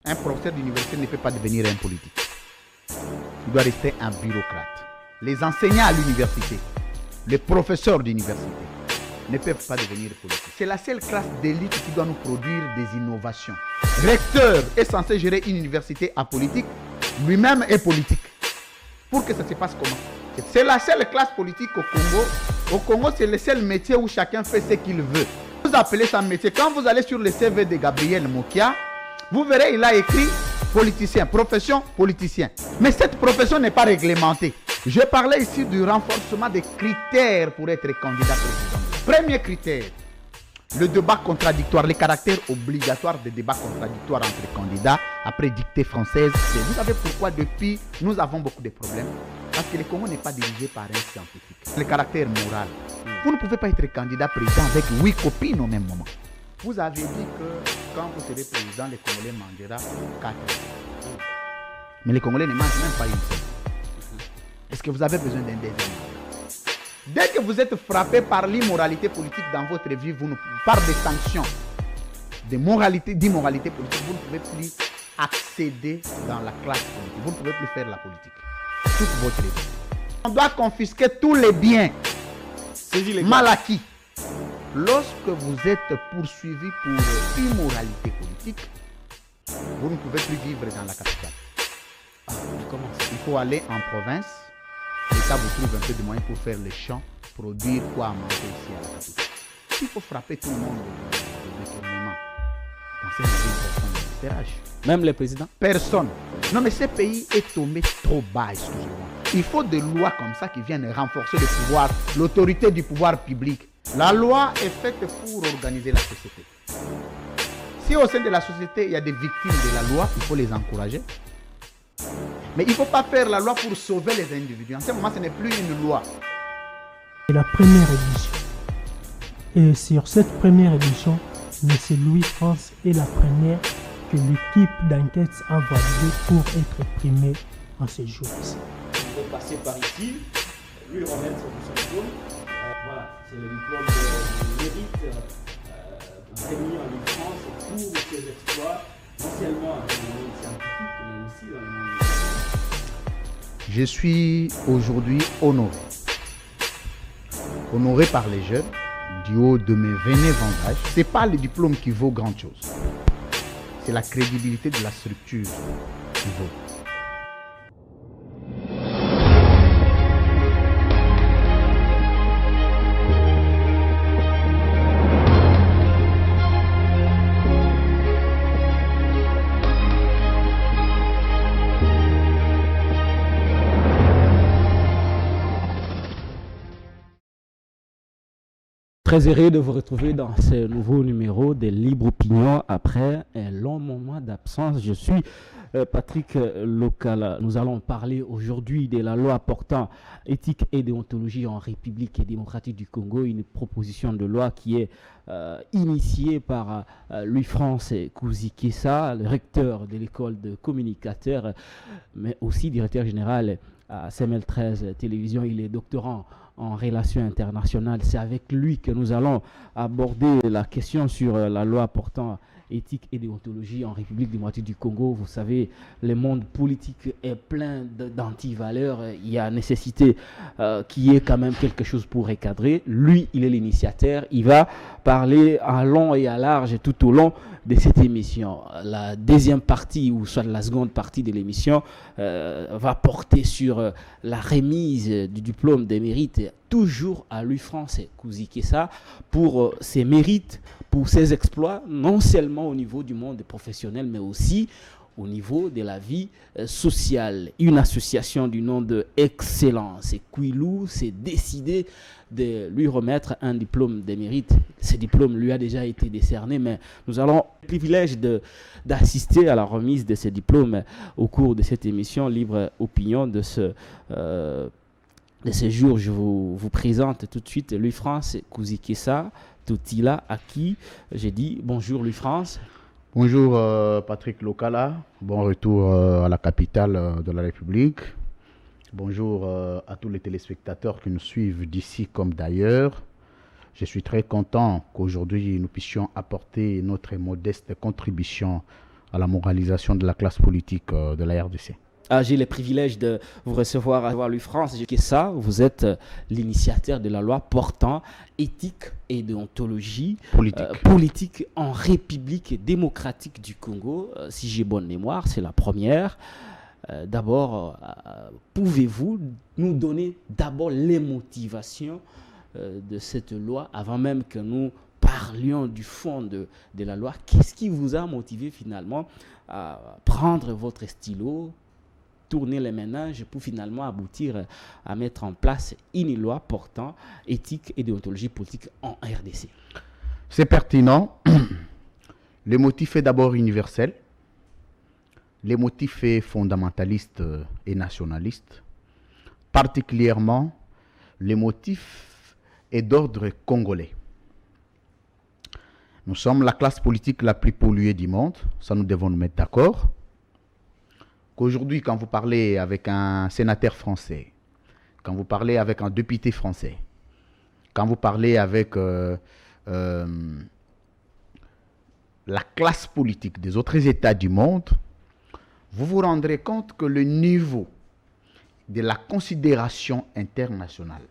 Un professeur d'université ne peut pas devenir un politique. Il doit rester un bureaucrate. Les enseignants à l'université, les professeurs d'université ne peuvent pas devenir politiques. C'est la seule classe d'élite qui doit nous produire des innovations. Recteur est censé gérer une université apolitique, lui-même est politique. Pour que ça se passe comment? C'est la seule classe politique au Congo. Au Congo, c'est le seul métier où chacun fait ce qu'il veut. Vous appelez ça métier. Quand vous allez sur le CV de Gabriel Mokia, vous verrez, il a écrit politicien, profession politicien. Mais cette profession n'est pas réglementée. Je parlais ici du renforcement des critères pour être candidat président. Premier critère, le débat contradictoire, les caractères obligatoires des débats contradictoires entre candidats après dictée française. Vous savez pourquoi depuis nous avons beaucoup de problèmes? Parce que le Congo n'est pas dirigé par un scientifique. Le caractère moral. Vous ne pouvez pas être candidat président avec 8 copines au même moment. Vous avez dit que quand vous serez président, les Congolais mangeront 4. Mais les Congolais ne mangent même pas une seule. Est-ce que vous avez besoin d'un deuxième? Dès que vous êtes frappé par l'immoralité politique dans votre vie, par des sanctions, d'immoralité politique, vous ne pouvez plus accéder dans la classe politique. Vous ne pouvez plus faire la politique. Toute votre vie. On doit confisquer tous les biens mal acquis. Lorsque vous êtes poursuivi pour immoralité politique, vous ne pouvez plus vivre dans la capitale. Il faut aller en province. L'État vous trouve un peu de moyens pour faire les champs, produire quoi à manger ici à la capitale. Il faut frapper tout le monde de détournement. Dans cette ville, personne ne Même les présidents? Personne. Non, mais ce pays est tombé trop bas, excusez-moi. Il faut des lois comme ça qui viennent renforcer le pouvoir, l'autorité du pouvoir public. La loi est faite pour organiser la société. Si au sein de la société, il y a des victimes de la loi, il faut les encourager. Mais il ne faut pas faire la loi pour sauver les individus. En ce moment, ce n'est plus une loi. C'est la première édition. Et sur cette première édition, M. Louis France est la première que l'équipe d'enquête a validée pour être primée en ce jour-ci. Il est passé par ici, lui remettre son diplôme. Voilà, c'est le diplôme de mérite remis en France pour ses exploits, non seulement dans le monde scientifique, mais aussi dans le monde militaire. Je suis aujourd'hui honoré. Honoré par les jeunes, du haut de mes vénévents âges. Ce n'est pas le diplôme qui vaut grand chose. C'est la crédibilité de la structure qui vaut. Très heureux de vous retrouver dans ce nouveau numéro de Libre Opinion après un long moment d'absence. Je suis Patrick Lokala. Nous allons parler aujourd'hui de la loi portant éthique et déontologie en République démocratique du Congo, une proposition de loi qui est initiée par Louis-France Kouzikessa, le recteur de l'école de communicateurs, mais aussi directeur général à CML13 Télévision. Il est doctorant en relations internationales. C'est avec lui que nous allons aborder la question sur la loi portant éthique et déontologie en République démocratique du Congo. Vous savez, le monde politique est plein d'antivaleurs. Il y a nécessité qu'il y ait quand même quelque chose pour recadrer. Lui, il est l'initiateur. Il va parler à long et à large tout au long de cette émission. La deuxième partie, ou soit la seconde partie de l'émission, va porter sur la remise du diplôme de mérite, toujours à Louis-France Kouzikessa, pour ses mérites, pour ses exploits, non seulement au niveau du monde professionnel, mais aussi au niveau de la vie sociale. Une association du nom de Excellence Quilou s'est décidé de lui remettre un diplôme de mérite. Ce diplôme lui a déjà été décerné, mais nous allons le privilège d'assister à la remise de ce diplôme au cours de cette émission Libre Opinion de ce jour. Je vous présente tout de suite Louis-France Kouzikessa Toutila, à qui j'ai dit bonjour Louis-France. Bonjour Patrick Lokala, bon retour à la capitale de la République. Bonjour à tous les téléspectateurs qui nous suivent d'ici comme d'ailleurs. Je suis très content qu'aujourd'hui nous puissions apporter notre modeste contribution à la moralisation de la classe politique de la RDC. J'ai le privilège de vous recevoir à Louis France. Ça, vous êtes l'initiateur de la loi portant éthique et déontologie politique en République démocratique du Congo. Si j'ai bonne mémoire, c'est la première. D'abord, pouvez-vous nous donner d'abord les motivations de cette loi avant même que nous parlions du fond de la loi? Qu'est-ce qui vous a motivé finalement à prendre votre stylo, tourner les méninges pour finalement aboutir à mettre en place une loi portant éthique et déontologie politique en RDC? C'est pertinent. Le motif est d'abord universel. Le motif est fondamentaliste et nationaliste. Particulièrement, le motif est d'ordre congolais. Nous sommes la classe politique la plus polluée du monde. Ça, nous devons nous mettre d'accord. Qu'aujourd'hui, quand vous parlez avec un sénateur français, quand vous parlez avec un député français, quand vous parlez avec la classe politique des autres États du monde, vous vous rendrez compte que le niveau de la considération internationale,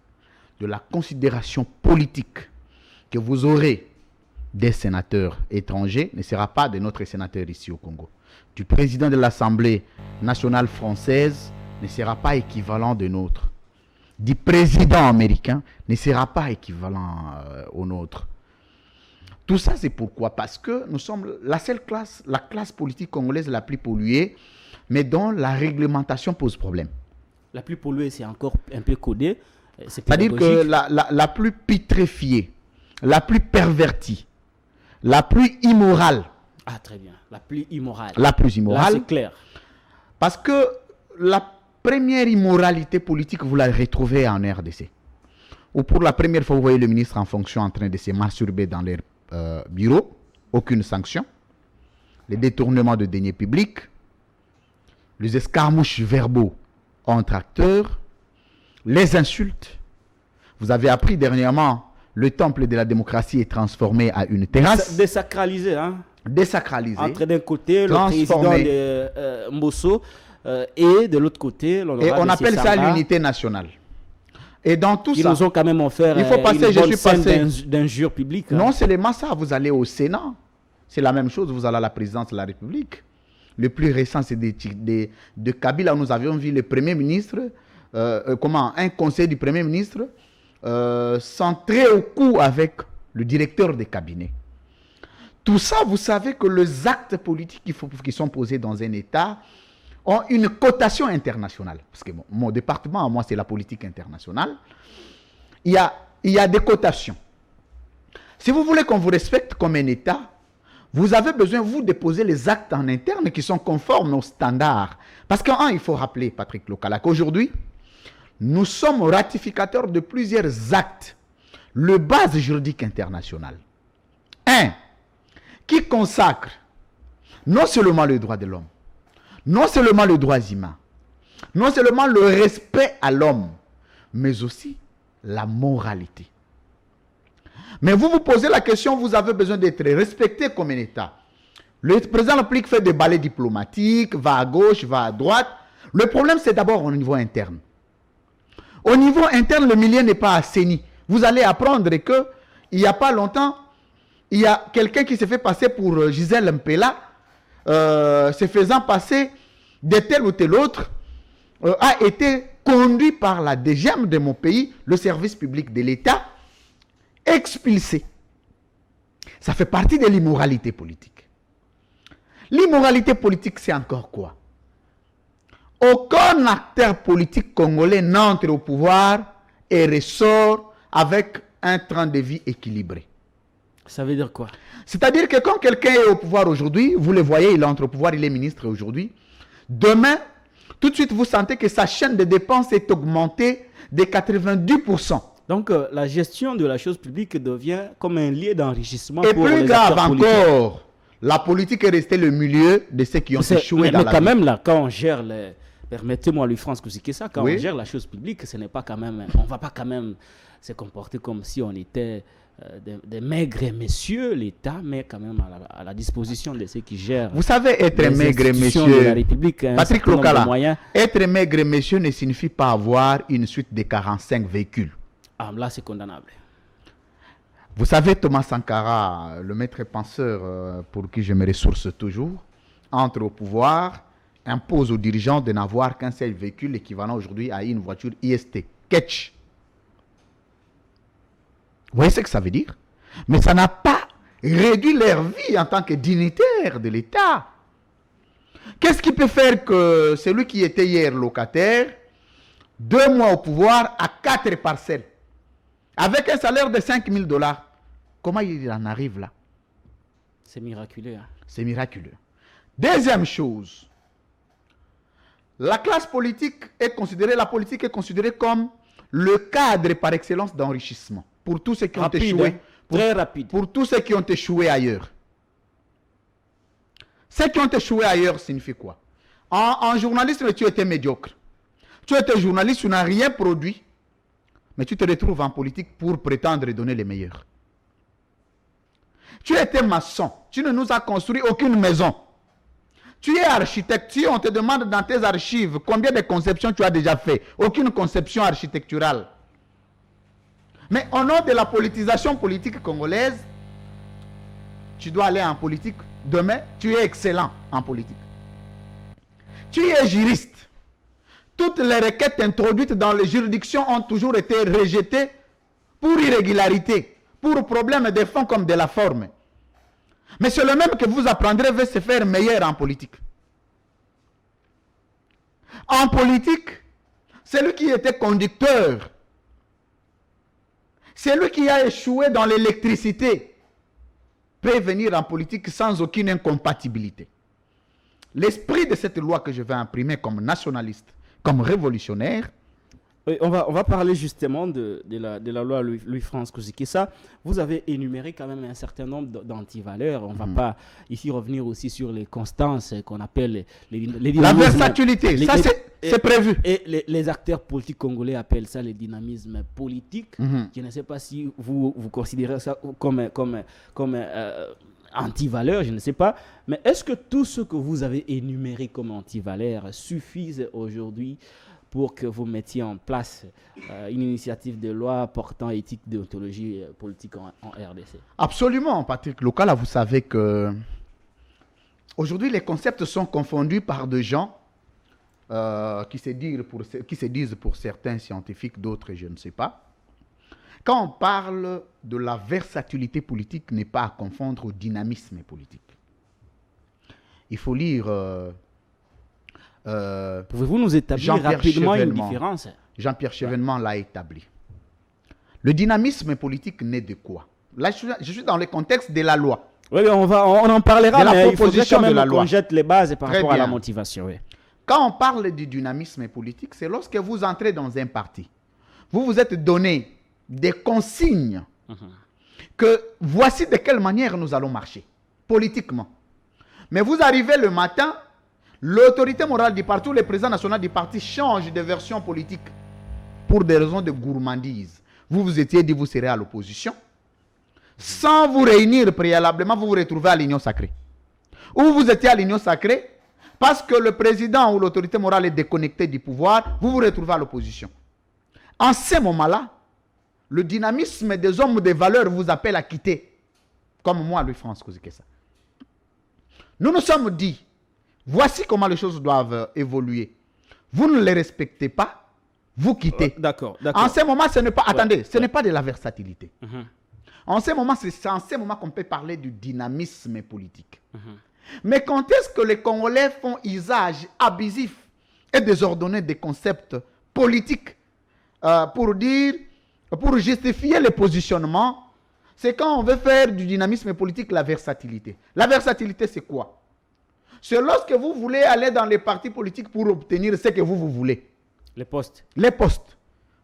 de la considération politique que vous aurez des sénateurs étrangers ne sera pas de notre sénateur ici au Congo. Du président de l'Assemblée nationale française ne sera pas équivalent de nôtre. Du président américain ne sera pas équivalent au nôtre. Tout ça, c'est pourquoi? Parce que nous sommes la seule classe, la classe politique congolaise la plus polluée, mais dont la réglementation pose problème. La plus polluée, c'est encore un peu codé. C'est-à-dire que la plus putréfiée, la plus pervertie, la plus immorale. Ah, très bien. La plus immorale. La plus immorale. Là, c'est clair. Parce que la première immoralité politique, vous la retrouvez en RDC. Ou pour la première fois, vous voyez le ministre en fonction en train de se masturber dans les bureaux. Aucune sanction. Les détournements de deniers publics. Les escarmouches verbaux entre acteurs. Les insultes. Vous avez appris dernièrement, le temple de la démocratie est transformé à une terrasse. Désacralisé, hein? Désacralisé. Entre d'un côté, le président de Mbosso et de l'autre côté, et on appelle ça l'unité nationale. Et dans tout ça, ils nous ont quand même offert il faut passer, une bonne scène d'injure publique. Non, c'est les massas. Vous allez au Sénat. C'est la même chose. Vous allez à la présidence de la République. Le plus récent, c'est de Kabila. Nous avions vu le Premier ministre, un conseil du Premier ministre centré au cou avec le directeur des cabinets. Tout ça, vous savez que les actes politiques qui sont posés dans un État ont une cotation internationale. Parce que mon département, moi, c'est la politique internationale. Il y a des cotations. Si vous voulez qu'on vous respecte comme un État, vous avez besoin, vous, de poser les actes en interne qui sont conformes aux standards. Parce il faut rappeler, Patrick Lokala, qu'aujourd'hui, nous sommes ratificateurs de plusieurs actes, le base juridique international. Qui consacre non seulement le droit de l'homme, non seulement les droits humains, non seulement le respect à l'homme, mais aussi la moralité. Mais vous vous posez la question, vous avez besoin d'être respecté comme un État. Le président de la République fait des ballets diplomatiques, va à gauche, va à droite. Le problème, c'est d'abord au niveau interne. Au niveau interne, le milieu n'est pas assaini. Vous allez apprendre qu'il n'y a pas longtemps, il y a quelqu'un qui s'est fait passer pour Gisèle Mpela, se faisant passer de tel ou tel autre, a été conduit par la DGM de mon pays, le service public de l'État, expulsé. Ça fait partie de l'immoralité politique. L'immoralité politique, c'est encore quoi? Aucun acteur politique congolais n'entre au pouvoir et ressort avec un train de vie équilibré. Ça veut dire quoi? C'est-à-dire que quand quelqu'un est au pouvoir aujourd'hui, vous le voyez, il entre au pouvoir, il est ministre aujourd'hui. Demain, tout de suite, vous sentez que sa chaîne de dépenses est augmentée de 90%. Donc, la gestion de la chose publique devient comme un lieu d'enrichissement pour les acteurs politiques. Et plus grave encore, la politique est restée le milieu de ceux qui ont échoué dans la vie. Mais quand même, là, quand on gère les... Permettez-moi, Louis France, que ça, quand on gère la chose publique, ce n'est pas quand même... On ne va pas quand même se comporter comme si on était des maigres messieurs, l'État met quand même à la disposition de ceux qui gèrent. Vous savez, être les maigre institutions de la monsieur, République, un Patrick certain nombre de Lokala, moyens. être maigre monsieur ne signifie pas avoir une suite de 45 véhicules. Ah, là, c'est condamnable. Vous savez, Thomas Sankara, le maître penseur pour qui je me ressource toujours, entre au pouvoir, impose aux dirigeants de n'avoir qu'un seul véhicule équivalent aujourd'hui à une voiture IST, Ketch. Vous voyez ce que ça veut dire? Mais ça n'a pas réduit leur vie en tant que dignitaire de l'État. Qu'est-ce qui peut faire que celui qui était hier locataire, 2 mois au pouvoir, a 4 parcelles, avec un salaire de 5 000 $, comment il en arrive là? C'est miraculeux. Hein. C'est miraculeux. Deuxième chose, la classe politique est considérée, la politique est considérée comme le cadre par excellence d'enrichissement pour tous ceux qui ont échoué. Hein? Très rapide. Pour tous ceux qui ont échoué ailleurs. Ceux qui ont échoué ailleurs signifie quoi? En journalisme, tu étais médiocre. Tu étais journaliste, tu n'as rien produit, mais tu te retrouves en politique pour prétendre donner les meilleurs. Tu étais maçon, tu ne nous as construit aucune maison. Tu es architecte, si on te demande dans tes archives combien de conceptions tu as déjà fait, aucune conception architecturale. Mais au nom de la politisation politique congolaise, tu dois aller en politique. Demain, tu es excellent en politique. Tu es juriste. Toutes les requêtes introduites dans les juridictions ont toujours été rejetées pour irrégularité, pour problème de fond comme de la forme. Mais c'est le même que vous apprendrez veut se faire meilleur en politique. En politique, celui qui était conducteur, celui qui a échoué dans l'électricité, peut venir en politique sans aucune incompatibilité. L'esprit de cette loi que je vais imprimer comme nationaliste, comme révolutionnaire. Oui, on va parler justement de la loi Louis-France Kuzikisa. Vous avez énuméré quand même un certain nombre d'antivaleurs. On ne va pas ici revenir aussi sur les constances qu'on appelle les la versatilité, ça c'est prévu. Et les acteurs politiques congolais appellent ça le dynamisme politique. Je ne sais pas si vous considérez ça comme antivaleur, je ne sais pas. Mais est-ce que tout ce que vous avez énuméré comme antivaleurs suffisent aujourd'hui pour que vous mettiez en place une initiative de loi portant éthique, déontologie politique en RDC? Absolument, Patrick Lokala, vous savez que aujourd'hui les concepts sont confondus par des gens qui se disent pour certains scientifiques, d'autres je ne sais pas. Quand on parle de la versatilité politique, n'est pas à confondre au dynamisme politique. Il faut lire... Pouvez-vous nous établir rapidement une différence? Jean-Pierre Chevènement l'a établi. Le dynamisme politique naît de quoi? Là, je suis dans le contexte de la loi. Oui, on en parlera, de mais il faudrait quand même de la loi. qu'on jette les bases par Très rapport à la bien. motivation. Oui. Quand on parle du dynamisme politique, c'est lorsque vous entrez dans un parti. Vous vous êtes donné des consignes que voici de quelle manière nous allons marcher, politiquement. Mais vous arrivez le matin, l'autorité morale du parti ou le président national du parti change de version politique pour des raisons de gourmandise. Vous vous étiez dit vous serez à l'opposition. Sans vous réunir préalablement, vous vous retrouvez à l'union sacrée. Ou vous étiez à l'union sacrée, parce que le président ou l'autorité morale est déconnecté du pouvoir, vous vous retrouvez à l'opposition. En ce moment-là, le dynamisme des hommes de valeur vous appelle à quitter. Comme moi, Louis-France Kuzikisa. Nous nous sommes dit, voici comment les choses doivent évoluer. Vous ne les respectez pas, vous quittez. D'accord. En ce moment, ce n'est pas... Attendez, ce n'est pas de la versatilité. En ce moment, c'est en ce moment qu'on peut parler du dynamisme politique. Mais quand est-ce que les Congolais font usage abusif et désordonné des concepts politiques pour justifier les positionnements? C'est quand on veut faire du dynamisme politique la versatilité. La versatilité, c'est quoi? C'est lorsque vous voulez aller dans les partis politiques pour obtenir ce que vous voulez. Les postes. Les postes.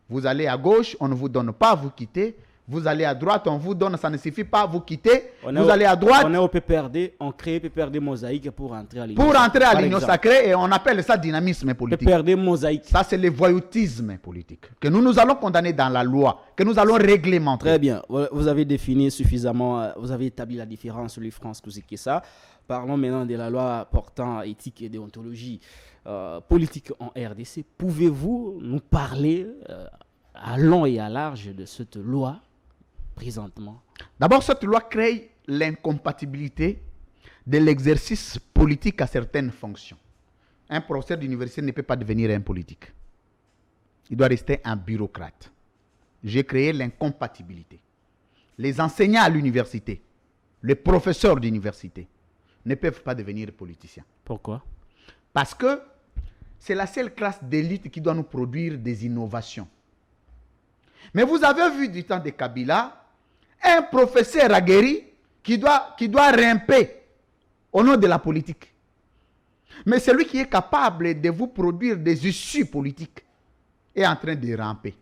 Vous allez à gauche, on ne vous donne pas, vous quittez. Vous allez à droite, on vous donne, ça ne suffit pas, vous quittez, vous allez à droite. On est au PPRD, on crée PPRD Mosaïque pour entrer à l'Union. Pour entrer à l'Union sacrée, et on appelle ça dynamisme politique. PPRD Mosaïque. Ça, c'est le voyoutisme politique que nous allons condamner dans la loi, que nous allons réglementer. Très bien. Vous avez défini suffisamment, vous avez établi la différence sur les France Kousekessa. Parlons maintenant de la loi portant éthique et déontologie politique en RDC. Pouvez-vous nous parler à long et à large de cette loi présentement? D'abord, cette loi crée l'incompatibilité de l'exercice politique à certaines fonctions. Un professeur d'université ne peut pas devenir un politique. Il doit rester un bureaucrate. J'ai créé l'incompatibilité. Les enseignants à l'université, les professeurs d'université ne peuvent pas devenir politiciens. Pourquoi? Parce que c'est la seule classe d'élite qui doit nous produire des innovations. Mais vous avez vu du temps de Kabila, un professeur aguerri qui doit ramper au nom de la politique. Mais celui qui est capable de vous produire des issues politiques est en train de ramper.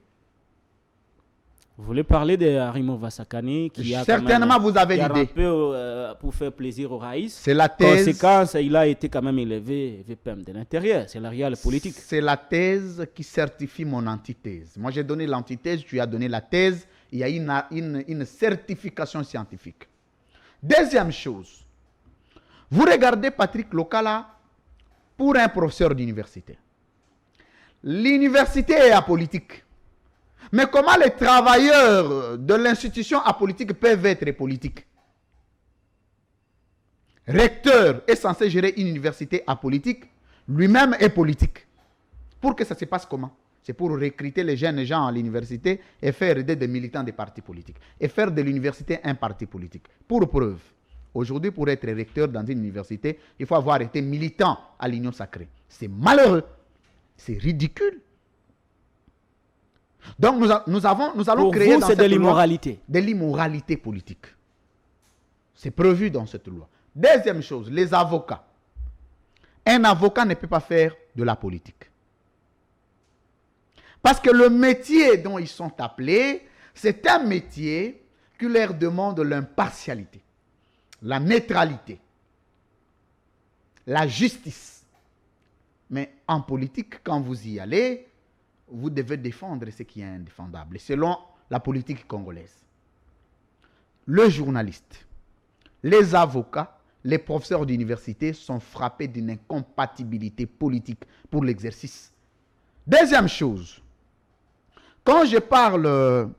Vous voulez parler de Arimo Vassakani qui a certainement vous avez l'idée. Pour faire plaisir au Raïs. C'est la thèse. Conséquence, il a été quand même élevé VPM de l'intérieur. C'est la réelle politique. C'est la thèse qui certifie mon antithèse. Moi, j'ai donné l'antithèse, tu as donné la thèse. Il y a une certification scientifique. Deuxième chose, vous regardez Patrick Lokala pour un professeur d'université. L'université est apolitique. Mais comment les travailleurs de l'institution apolitique peuvent être politiques? Recteur est censé gérer une université apolitique, lui-même est politique. Pour que ça se passe comment? C'est pour recruter les jeunes gens à l'université et faire aider des militants des partis politiques. Et faire de l'université un parti politique. Pour preuve, aujourd'hui, pour être recteur dans une université, il faut avoir été militant à l'Union sacrée. C'est malheureux. C'est ridicule. Donc nous allons créer dans cette loi de l'immoralité. De l'immoralité politique. C'est prévu dans cette loi. Deuxième chose, les avocats. Un avocat ne peut pas faire de la politique. Parce que le métier dont ils sont appelés, c'est un métier qui leur demande l'impartialité, la neutralité, la justice. Mais en politique, quand vous y allez, vous devez défendre ce qui est indéfendable, selon la politique congolaise. Le journaliste, les avocats, les professeurs d'université sont frappés d'une incompatibilité politique pour l'exercice. Deuxième chose, quand je parle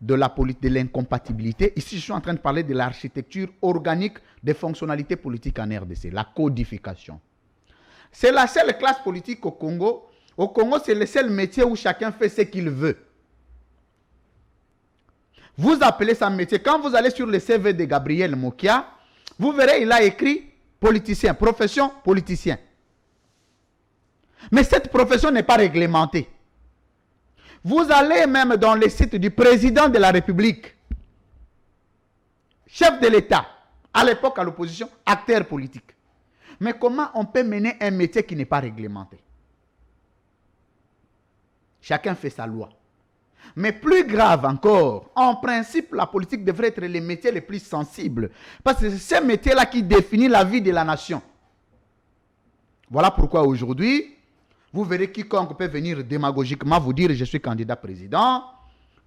de l'incompatibilité, ici je suis en train de parler de l'architecture organique des fonctionnalités politiques en RDC, la codification. C'est la seule classe politique au Congo. Au Congo, c'est le seul métier où chacun fait ce qu'il veut. Vous appelez ça métier. Quand vous allez sur le CV de Gabriel Mokia, vous verrez, il a écrit politicien, profession politicien. Mais cette profession n'est pas réglementée. Vous allez même dans le site du président de la République, chef de l'État, à l'époque à l'opposition, acteur politique. Mais comment on peut mener un métier qui n'est pas réglementé? Chacun fait sa loi. Mais plus grave encore, en principe, la politique devrait être les métiers les plus sensibles. Parce que c'est ce métier-là qui définit la vie de la nation. Voilà pourquoi aujourd'hui, vous verrez quiconque peut venir démagogiquement vous dire « je suis candidat président,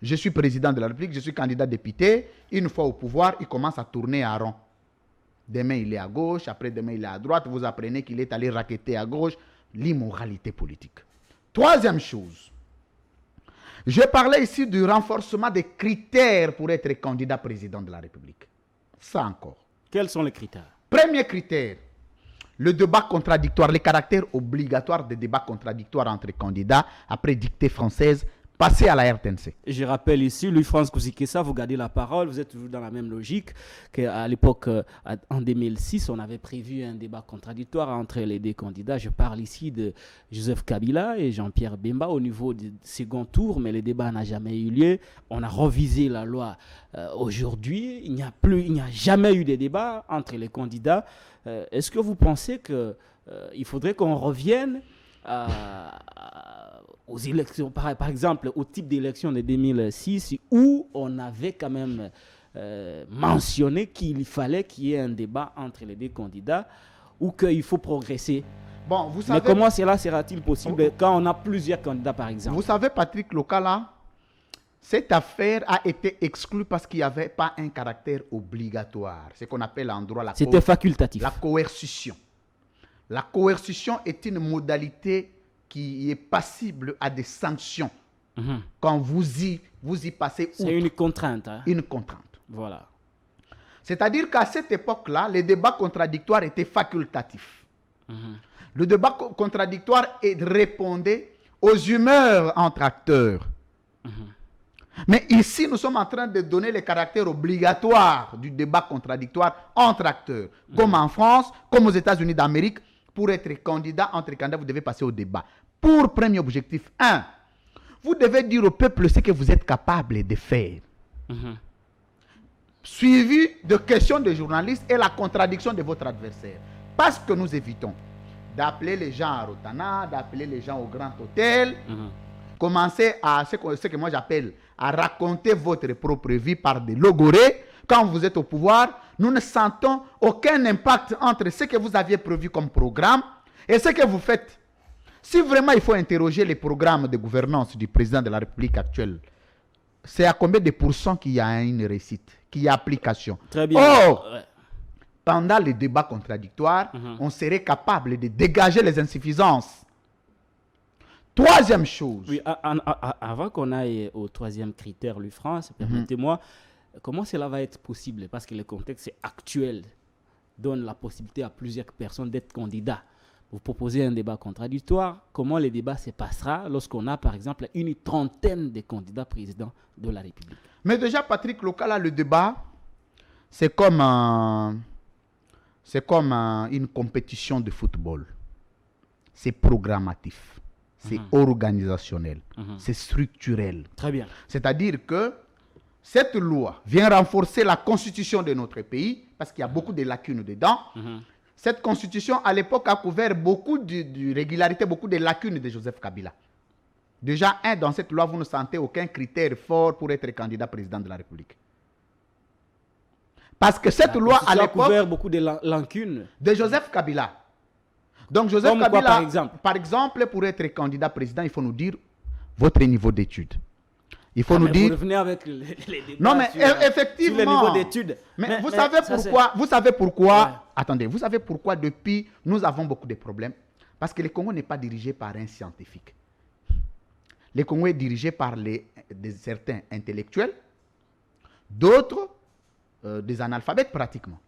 je suis président de la République, je suis candidat député ». Une fois au pouvoir, il commence à tourner à rond. Demain, il est à gauche, après-demain, il est à droite. Vous apprenez qu'il est allé racketter à gauche. L'immoralité politique. Troisième chose. Je parlais ici du renforcement des critères pour être candidat président de la République. Ça encore. Quels sont les critères? Premier critère, le débat contradictoire, les caractères obligatoires des débats contradictoires entre candidats après dictée française, passé à la RTNC. Je rappelle ici, Louis-France Kousekessa, vous gardez la parole, vous êtes toujours dans la même logique qu'à l'époque, en 2006, on avait prévu un débat contradictoire entre les deux candidats. Je parle ici de Joseph Kabila et Jean-Pierre Bemba au niveau du second tour, mais le débat n'a jamais eu lieu. On a revisé la loi aujourd'hui. Il n'y a jamais eu de débat entre les candidats. Est-ce que vous pensez qu'il faudrait qu'on revienne aux élections, par exemple, au type d'élection de 2006, où on avait quand même mentionné qu'il fallait qu'il y ait un débat entre les deux candidats, ou qu'il faut progresser. Bon, vous savez, mais comment cela sera-t-il possible quand on a plusieurs candidats, par exemple? Vous savez, Patrick Lokala, cette affaire a été exclue parce qu'il n'y avait pas un caractère obligatoire. Ce qu'on appelle en droit C'était facultatif. La coercition. La coercition est une modalité qui est passible à des sanctions. Quand vous y passez. C'est une contrainte. Hein? Une contrainte. Voilà. C'est-à-dire qu'à cette époque-là, les débats contradictoires étaient facultatifs. Le débat contradictoire répondait aux humeurs entre acteurs. Mais ici, nous sommes en train de donner le caractère obligatoire du débat contradictoire entre acteurs. Comme en France, comme aux États-Unis d'Amérique, pour être candidat, entre candidats, vous devez passer au débat. Pour premier objectif, 1, vous devez dire au peuple ce que vous êtes capable de faire. Suivi de questions des journalistes et la contradiction de votre adversaire. Parce que nous évitons d'appeler les gens à Rotana, d'appeler les gens au Grand Hôtel, commencer à ce que moi j'appelle à raconter votre propre vie par des logorées. Quand vous êtes au pouvoir, nous ne sentons aucun impact entre ce que vous aviez prévu comme programme et ce que vous faites. Si vraiment il faut interroger les programmes de gouvernance du président de la République actuelle, c'est à combien de pourcents qu'il y a une réussite, qu'il y a application? Très bien. Or, pendant les débats contradictoires, on serait capable de dégager les insuffisances. Troisième chose. Oui, avant qu'on aille au troisième critère, Louis France, permettez-moi, comment cela va être possible? Parce que le contexte actuel donne la possibilité à plusieurs personnes d'être candidats. Vous proposez un débat contradictoire. Comment le débat se passera lorsqu'on a, par exemple, une trentaine de candidats présidents de la République? Mais déjà, Patrick Lokala, le débat, c'est comme une compétition de football. C'est programmatif, c'est organisationnel, c'est structurel. Très bien. C'est-à-dire que cette loi vient renforcer la constitution de notre pays, parce qu'il y a beaucoup de lacunes dedans. Cette constitution, à l'époque, a couvert beaucoup d'irrégularités, beaucoup de lacunes de Joseph Kabila. Déjà, dans cette loi, vous ne sentez aucun critère fort pour être candidat président de la République. Parce que cette loi, à l'époque, a couvert beaucoup de lacunes de Joseph Kabila. Donc, Joseph Comme Kabila, quoi, par exemple, pour être candidat président, il faut nous dire votre niveau d'études. Il faut nous dire. Vous revenez avec les débats. Non, mais effectivement. Sur le niveau d'études. Mais vous savez pourquoi? Vous savez pourquoi? Attendez, vous savez pourquoi depuis nous avons beaucoup de problèmes? Parce que le Congo n'est pas dirigé par un scientifique. Le Congo est dirigé par certains intellectuels, d'autres des analphabètes pratiquement.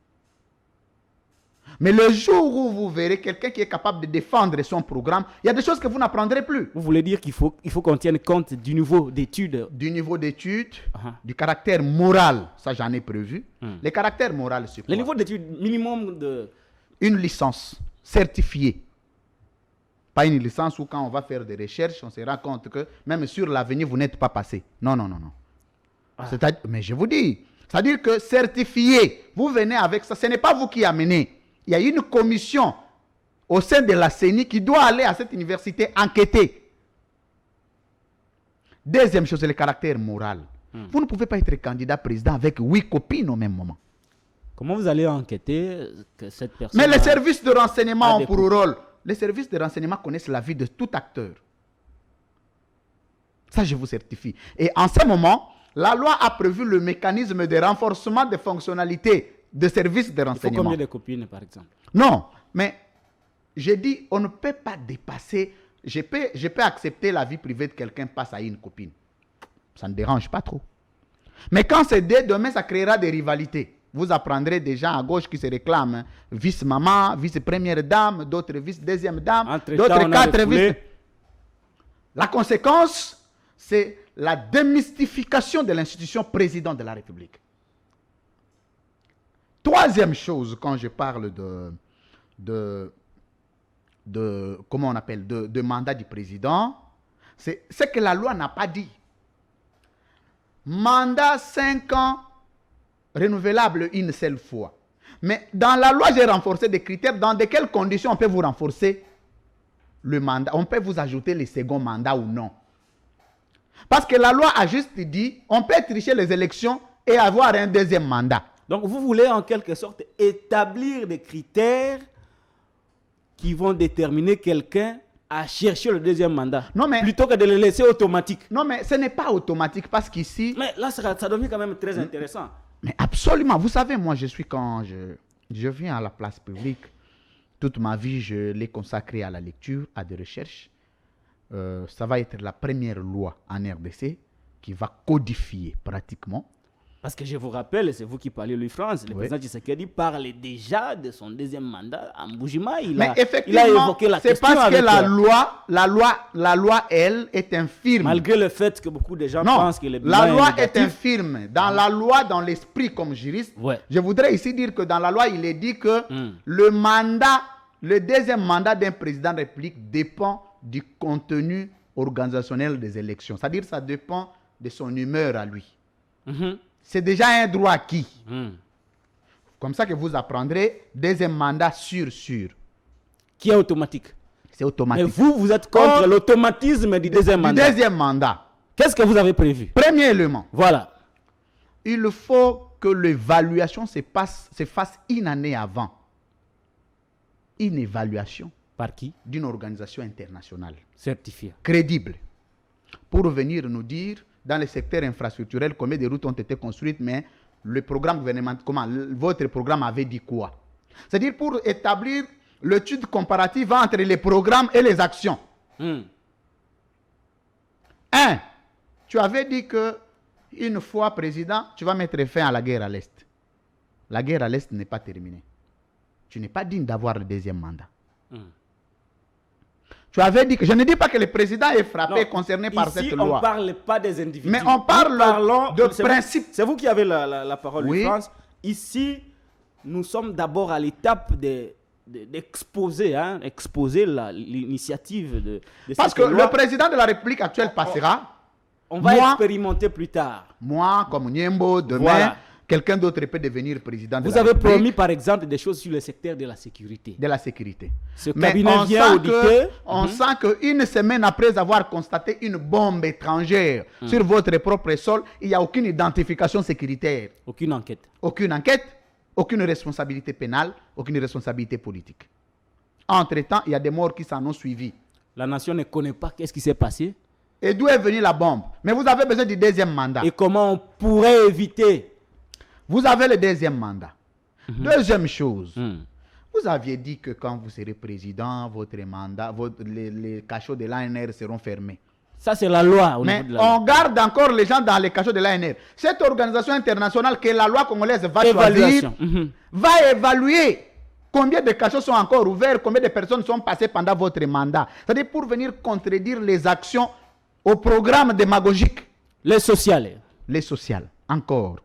Mais le jour où vous verrez quelqu'un qui est capable de défendre son programme, il y a des choses que vous n'apprendrez plus. Vous voulez dire qu'il faut qu'on tienne compte du niveau d'études? Du niveau d'études, du caractère moral, ça j'en ai prévu. Le caractère moral, c'est quoi? Le niveau d'études minimum de... Une licence certifiée. Pas une licence où quand on va faire des recherches, on se rend compte que même sur l'avenir, vous n'êtes pas passé. Non. Mais je vous dis, c'est-à-dire que certifié, vous venez avec ça, ce n'est pas vous qui amenez. Il y a une commission au sein de la CENI qui doit aller à cette université enquêter. Deuxième chose, c'est le caractère moral. Vous ne pouvez pas être candidat président avec 8 copines au même moment. Comment vous allez enquêter que cette personne... Mais les services de renseignement ont pour rôle. Les services de renseignement connaissent la vie de tout acteur. Ça, je vous certifie. Et en ce moment, la loi a prévu le mécanisme de renforcement des fonctionnalités de services de renseignement. Il faut combien de copines, par exemple? Non, mais j'ai dit, on ne peut pas dépasser... Je peux accepter la vie privée de quelqu'un passe à une copine. Ça ne dérange pas trop. Mais quand c'est demain, ça créera des rivalités. Vous apprendrez des gens à gauche qui se réclament vice-maman, vice-première dame, d'autres vice-deuxième dame, d'autres 4 vice... La conséquence, c'est la démystification de l'institution président de la République. Troisième chose, quand je parle comment on appelle, de mandat du président, c'est ce que la loi n'a pas dit. Mandat 5 ans, renouvelable une seule fois. Mais dans la loi, j'ai renforcé des critères. Dans de quelles conditions on peut vous renforcer le mandat. On peut vous ajouter le second mandat ou non. Parce que la loi a juste dit, on peut tricher les élections et avoir un deuxième mandat. Donc, vous voulez en quelque sorte établir des critères qui vont déterminer quelqu'un à chercher le deuxième mandat. Non, mais, plutôt que de le laisser automatique. Non, mais ce n'est pas automatique parce qu'ici... Mais là, ça devient quand même très intéressant. Mais absolument. Vous savez, moi, quand je viens à la place publique, toute ma vie, je l'ai consacrée à la lecture, à des recherches. Ça va être la première loi en RDC qui va codifier pratiquement. Parce que je vous rappelle, c'est vous qui parlez Louis-France, le président Tshisekedi parlait déjà de son deuxième mandat en Boujima. Il a évoqué la question. C'est parce que la loi, elle, est infirme. Malgré le fait que beaucoup de gens pensent que la loi est infirme. Dans la loi, dans l'esprit comme juriste, je voudrais ici dire que dans la loi, il est dit que le deuxième mandat d'un président de la République dépend du contenu organisationnel des élections. C'est-à-dire ça dépend de son humeur à lui. C'est déjà un droit acquis. Comme ça que vous apprendrez, deuxième mandat sûr. Qui est automatique. C'est automatique. Mais vous êtes contre l'automatisme du deuxième mandat. Du deuxième mandat. Qu'est-ce que vous avez prévu? Premier élément. Voilà. Il faut que l'évaluation se fasse une année avant. Une évaluation. Par qui? D'une organisation internationale. Certifiée. Crédible. Pour venir nous dire, dans le secteur infrastructurel, combien de routes ont été construites, mais le programme gouvernemental, votre programme avait dit quoi? C'est-à-dire pour établir l'étude comparative entre les programmes et les actions. Tu avais dit que une fois président, tu vas mettre fin à la guerre à l'Est. La guerre à l'Est n'est pas terminée. Tu n'es pas digne d'avoir le deuxième mandat. Tu avais dit que, je ne dis pas que le président est frappé, concerné par cette loi. Ici, on ne parle pas des individus. Mais on parle de principe. C'est vous qui avez la parole, oui. France. Ici, nous sommes d'abord à l'étape d'exposer l'initiative de parce que loi. Le président de la République actuelle passera. On va expérimenter plus tard. Moi, comme Niembo, demain, quelqu'un d'autre peut devenir président de la République. Vous avez promis, par exemple, des choses sur le secteur de la sécurité. De la sécurité. Ce cabinet vient auditer. On sent qu'une semaine après avoir constaté une bombe étrangère sur votre propre sol, il n'y a aucune identification sécuritaire. Aucune enquête. Aucune enquête, aucune responsabilité pénale, aucune responsabilité politique. Entre-temps, il y a des morts qui s'en ont suivi. La nation ne connaît pas qu'est-ce qui s'est passé. Et d'où est venue la bombe? Mais vous avez besoin du deuxième mandat. Et comment on pourrait éviter? Vous avez le deuxième mandat. Deuxième chose, vous aviez dit que quand vous serez président, votre mandat, les cachots de l'ANR seront fermés. Ça, c'est la loi. Mais on garde encore les gens dans les cachots de l'ANR. Cette organisation internationale que la loi congolaise va choisir, va évaluer combien de cachots sont encore ouverts, combien de personnes sont passées pendant votre mandat. C'est-à-dire pour venir contredire les actions au programme démagogique. Les sociales. Les sociales, encore.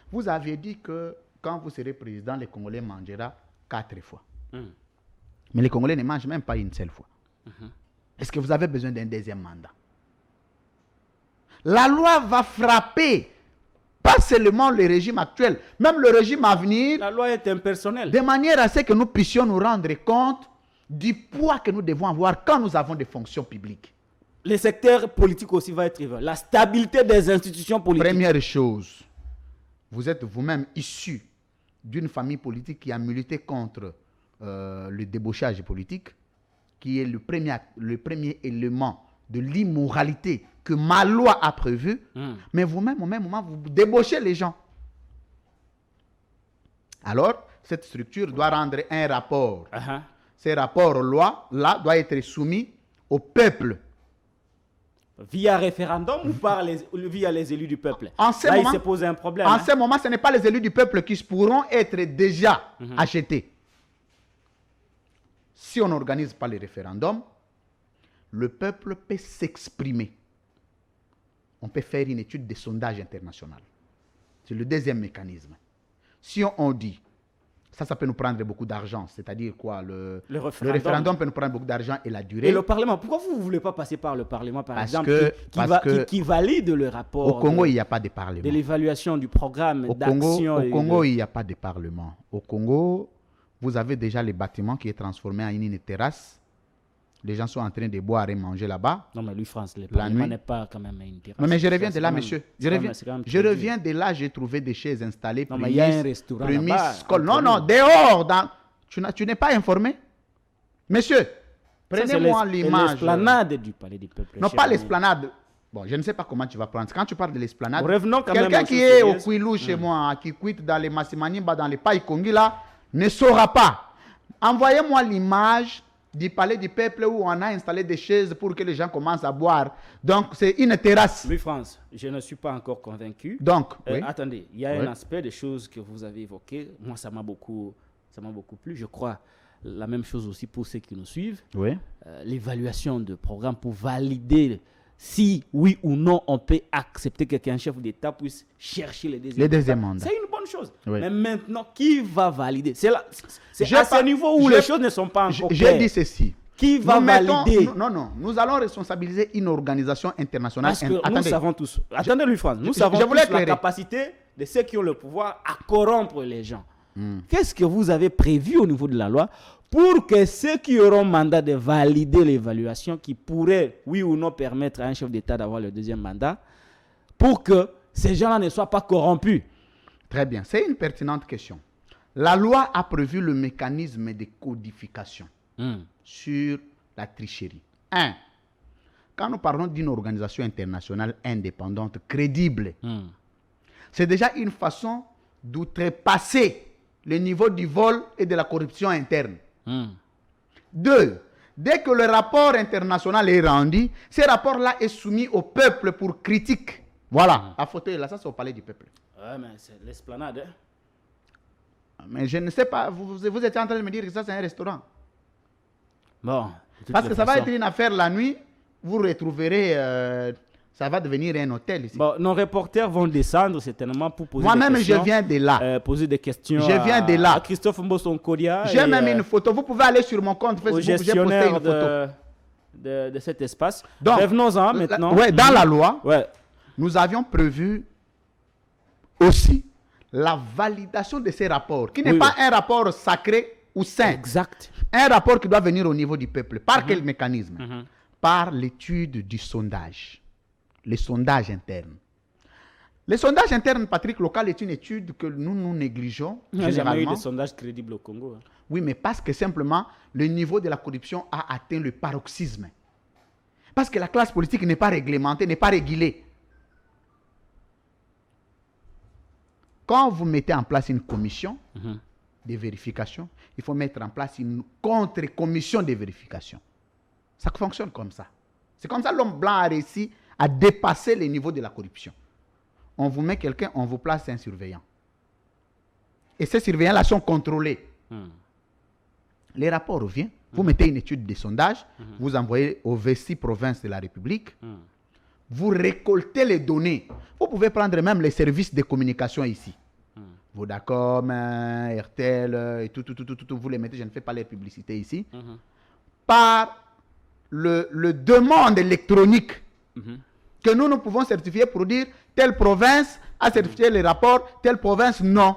Vous aviez dit que quand vous serez président, les Congolais mangeront 4 fois. Mais les Congolais ne mangent même pas une seule fois. Est-ce que vous avez besoin d'un deuxième mandat? La loi va frapper, pas seulement le régime actuel, même le régime à venir. La loi est impersonnelle. De manière à ce que nous puissions nous rendre compte du poids que nous devons avoir quand nous avons des fonctions publiques. Le secteur politique aussi va être évalué. La stabilité des institutions politiques. Première chose, vous êtes vous-même issu d'une famille politique qui a milité contre le débauchage politique, qui est le premier élément de l'immoralité que ma loi a prévu. Mais vous-même, au même moment, vous débauchez les gens. Alors, cette structure doit rendre un rapport. Ces rapports-là doivent être soumis au peuple. Via référendum ou via les élus du peuple? Là, il s'est posé un problème. En ce moment, ce n'est pas les élus du peuple qui pourront être déjà achetés. Si on n'organise pas les référendums, le peuple peut s'exprimer. On peut faire une étude de sondage international. C'est le deuxième mécanisme. Si on dit, ça peut nous prendre beaucoup d'argent, c'est-à-dire quoi? Le référendum peut nous prendre beaucoup d'argent et la durée. Et le Parlement, pourquoi vous ne voulez pas passer par le Parlement, par exemple, qui valide le rapport? Au Congo, il n'y a pas de Parlement. De l'évaluation du programme d'action. Au Congo, il n'y a pas de Parlement. Au Congo, vous avez déjà le bâtiment qui est transformé en une terrasse. Les gens sont en train de boire et manger là-bas. Non, mais lui, France, le La Parlement nuit. n'est pas quand même une terrasse. Non, mais je reviens Ça, de là, c'est quand monsieur. même- Je c'est quand reviens, même- c'est quand même je très reviens de là, j'ai trouvé des chaises installées. Non, mais il y a un restaurant prémices, là-bas, scol- Non, entre non, nous. dehors. Tu n'es pas informé? Monsieur, Ça, c'est prenez-moi l'image. l'esplanade du Palais du Peuple. Non, cher pas ami. l'esplanade. Bon, je ne sais pas comment tu vas prendre. Quand tu parles de l'esplanade, Revenons quand même quelqu'un aux qui choses est au sérieuses. Kouilou chez moi, qui quitte dans les Massimanimba, dans les Païkongi là, ne saura pas. Envoyez-moi l'image du Palais du Peuple où on a installé des chaises pour que les gens commencent à boire. Donc, c'est une terrasse. Louis France, je ne suis pas encore convaincu. Donc, oui. Attendez, il y a Oui. un aspect des choses que vous avez évoquées. Moi, ça m'a beaucoup plu. Je crois la même chose aussi pour ceux qui nous suivent. Oui. L'évaluation de programme pour valider si, oui ou non, on peut accepter qu'un chef d'État puisse chercher les deuxièmes mandats. C'est une bonne chose. Oui. Mais maintenant, qui va valider? C'est J'ai à pas- ce niveau où j'ai- les choses ne sont pas encore J'ai claires. dit ceci. Qui va valider? Non, nous allons responsabiliser une organisation internationale. Parce que nous Attendez. savons tous. Attendez, Louis France, nous savons je tous voulais la éclairer. capacité de ceux qui ont le pouvoir à corrompre les gens. Qu'est-ce que vous avez prévu au niveau de la loi pour que ceux qui auront mandat de valider l'évaluation, qui pourrait, oui ou non, permettre à un chef d'État d'avoir le deuxième mandat, pour que ces gens-là ne soient pas corrompus? Très bien. C'est une pertinente question. La loi a prévu le mécanisme de codification sur la tricherie. 1. Quand nous parlons d'une organisation internationale indépendante, crédible, c'est déjà une façon d'outrepasser le niveau du vol et de la corruption interne. 2. Dès que le rapport international est rendu, ce rapport-là est soumis au peuple pour critique. Voilà, la photo est là, ça c'est au palais du peuple. Ouais, mais c'est l'esplanade. Mais je ne sais pas, vous étiez en train de me dire que ça c'est un restaurant. Bon. de Parce toutes que les ça va façons. être une affaire la nuit, vous retrouverez, ça va devenir un hôtel ici. Bon, nos reporters vont descendre certainement pour poser Moi-même, des questions. je viens de là. Poser des questions Je viens de là. à Christophe Mbosonkodia. J'ai même une photo. Vous pouvez aller sur mon compte au Facebook, j'ai posté gestionnaire une photo. de cet espace. Donc, revenons-en maintenant. Ouais, dans la loi, Ouais. nous avions prévu aussi la validation de ces rapports, qui n'est Oui, pas un rapport sacré ou saint. Exact. Un rapport qui doit venir au niveau du peuple. Par quel mécanisme? Par l'étude du sondage. Les sondages internes. Les sondages internes, Patrick Local, est une étude que nous négligeons Il n'y a jamais eu généralement. de sondage crédible au Congo. Oui, mais parce que simplement, le niveau de la corruption a atteint le paroxysme. Parce que la classe politique n'est pas réglementée, n'est pas régulée. Quand vous mettez en place une commission de vérification, il faut mettre en place une contre-commission de vérification. Ça fonctionne comme ça. C'est comme ça que l'homme blanc a réussi à dépasser les niveaux de la corruption. On vous met quelqu'un, on vous place un surveillant. Et ces surveillants-là sont contrôlés. Les rapports reviennent, vous mettez une étude de sondage, vous envoyez aux 26 provinces de la République, vous récoltez les données. Vous pouvez prendre même les services de communication ici. Vodacom, RTL, et tout, vous les mettez, je ne fais pas les publicités ici. Par le demande électronique que nous pouvons certifier pour dire telle province a certifié les rapports, telle province non.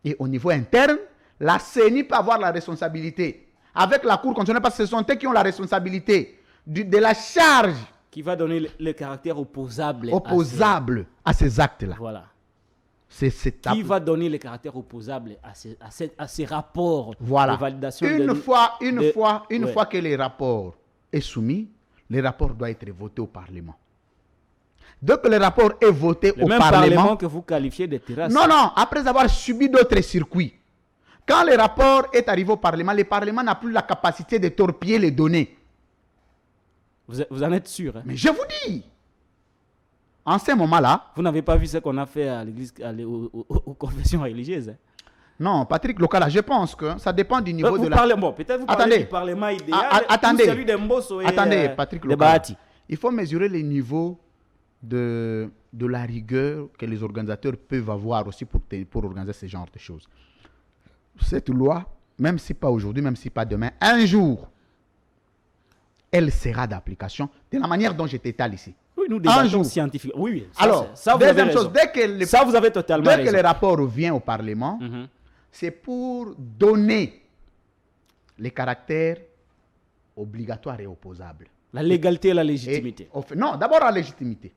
Et au niveau interne, la CENI peut avoir la responsabilité avec la Cour constitutionnelle parce que ce sont eux qui ont la responsabilité de la charge Qui va donner le caractère opposable. à ces actes-là. Voilà. C'est cette Qui va donner le caractère opposable à ces rapports voilà. de validation Une fois Ouais. que les rapports est soumis, les rapports doivent être votés au Parlement. Dès que le rapport est voté le au même Parlement que vous qualifiez de terrasse. Non, après avoir subi d'autres circuits. Quand le rapport est arrivé au Parlement, le Parlement n'a plus la capacité de torpiller les données. Vous en êtes sûr, hein? Mais je vous dis, en ce moment-là, Vous n'avez pas vu ce qu'on a fait à l'église, aux confessions religieuses, hein? non, Patrick Lokala, je pense que ça dépend du niveau vous de la... parlez, bon, peut-être vous parlez Attendez. du Parlement idéal, Attendez. ou celui de Mbosso et Attendez, Patrick de Lokala. Bahati. Il faut mesurer les niveaux de la rigueur que les organisateurs peuvent avoir aussi pour organiser ce genre de choses. Cette loi, même si pas aujourd'hui, même si pas demain, un jour, elle sera d'application de la manière dont je t'étale ici. Oui, nous Un débattons jour. scientifique. Oui, Alors, ça vous avez deuxième raison. chose, dès que Ça, vous avez totalement dès que raison. le rapport revient au Parlement, c'est pour donner les caractères obligatoire et opposable. La légalité et la légitimité. Non, d'abord la légitimité.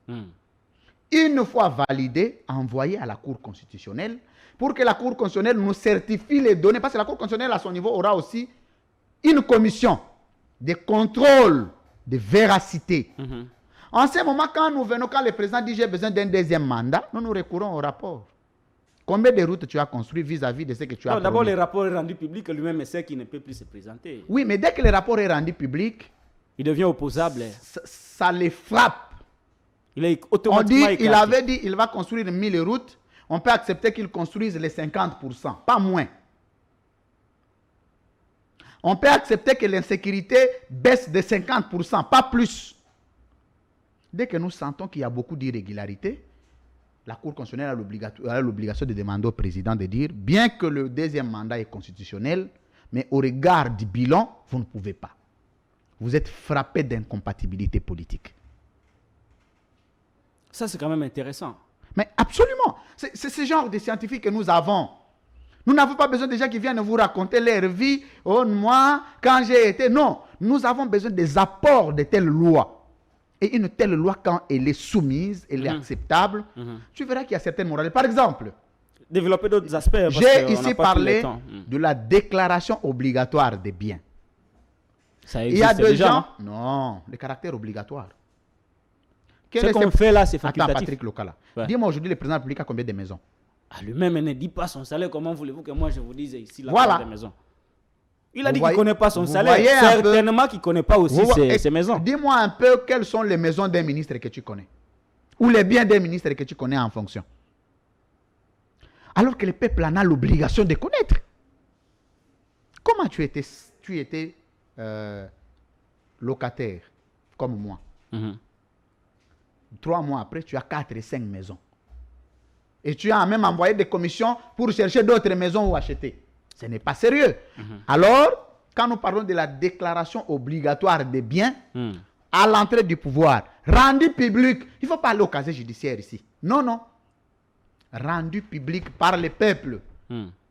Une fois validée, envoyée à la Cour constitutionnelle pour que la Cour constitutionnelle nous certifie les données, parce que la Cour constitutionnelle, à son niveau, aura aussi une commission de contrôle de véracité. En ce moment, quand le président dit j'ai besoin d'un deuxième mandat, nous recourons au rapport. Combien de routes tu as construit vis-à-vis de ce que tu as promis? D'abord, le rapport est rendu public, lui-même sait qu'il ne peut plus se présenter. Oui, mais dès que le rapport est rendu public, il devient opposable. Ça les frappe. Il est automatiquement écarté. Il avait dit qu'il va construire 1000 routes. On peut accepter qu'il construise les 50%, pas moins. On peut accepter que l'insécurité baisse de 50%, pas plus. Dès que nous sentons qu'il y a beaucoup d'irrégularités, la Cour constitutionnelle a l'obligation de demander au président de dire, bien que le deuxième mandat est constitutionnel, mais au regard du bilan, vous ne pouvez pas. Vous êtes frappé d'incompatibilité politique. Ça, c'est quand même intéressant. Mais absolument. C'est ce genre de scientifiques que nous avons. Nous n'avons pas besoin de gens qui viennent vous raconter leur vie. Oh, moi, quand j'ai été... Non, nous avons besoin des apports de telles lois. Et une telle loi, quand elle est soumise, elle est acceptable, tu verras qu'il y a certaines morales. Par exemple, développer d'autres aspects. J'ai ici parlé de la déclaration obligatoire des biens. Ça existe. Il y a deux gens. Non, le caractère obligatoire. Ce qu'on fait là, c'est facultatif. Attends, Patrick Lokala. Ouais. Dis-moi aujourd'hui, le président de la République a combien de maisons? Lui-même ne dit pas son salaire. Comment voulez-vous que moi je vous dise ici la voilà. Des maisons? Il a dit qu'il ne connaît pas son salaire. Certainement qu'il ne connaît pas aussi ses maisons. Dis-moi un peu quelles sont les maisons d'un ministre que tu connais. Ou les biens d'un ministre que tu connais en fonction. Alors que le peuple en a l'obligation de connaître. Comment tu étais locataire, comme moi. 3 mois après, tu as 4 et 5 maisons. Et tu as même envoyé des commissions pour chercher d'autres maisons où acheter. Ce n'est pas sérieux. Alors, quand nous parlons de la déclaration obligatoire des biens, à l'entrée du pouvoir, rendu public, il ne faut pas aller au casier judiciaire ici. Non, non. Rendu public par le peuple.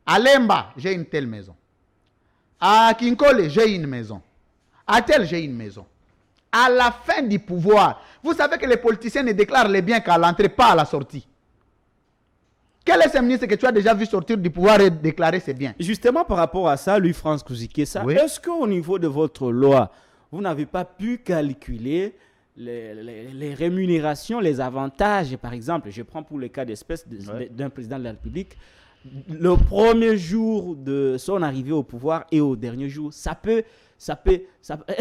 À Lemba, j'ai une telle maison. À Kinkole, j'ai une maison. À tel, j'ai une maison. À la fin du pouvoir, vous savez que les politiciens ne déclarent les biens qu'à l'entrée, pas à la sortie. Quel est ce ministre que tu as déjà vu sortir du pouvoir et déclarer ses biens? Justement, par rapport à ça, Louis-France Kouziki, oui. Est-ce qu'au niveau de votre loi, vous n'avez pas pu calculer les rémunérations, les avantages? Par exemple, je prends pour le cas d'espèce d'un président de la République, le premier jour de son arrivée au pouvoir et au dernier jour, est-ce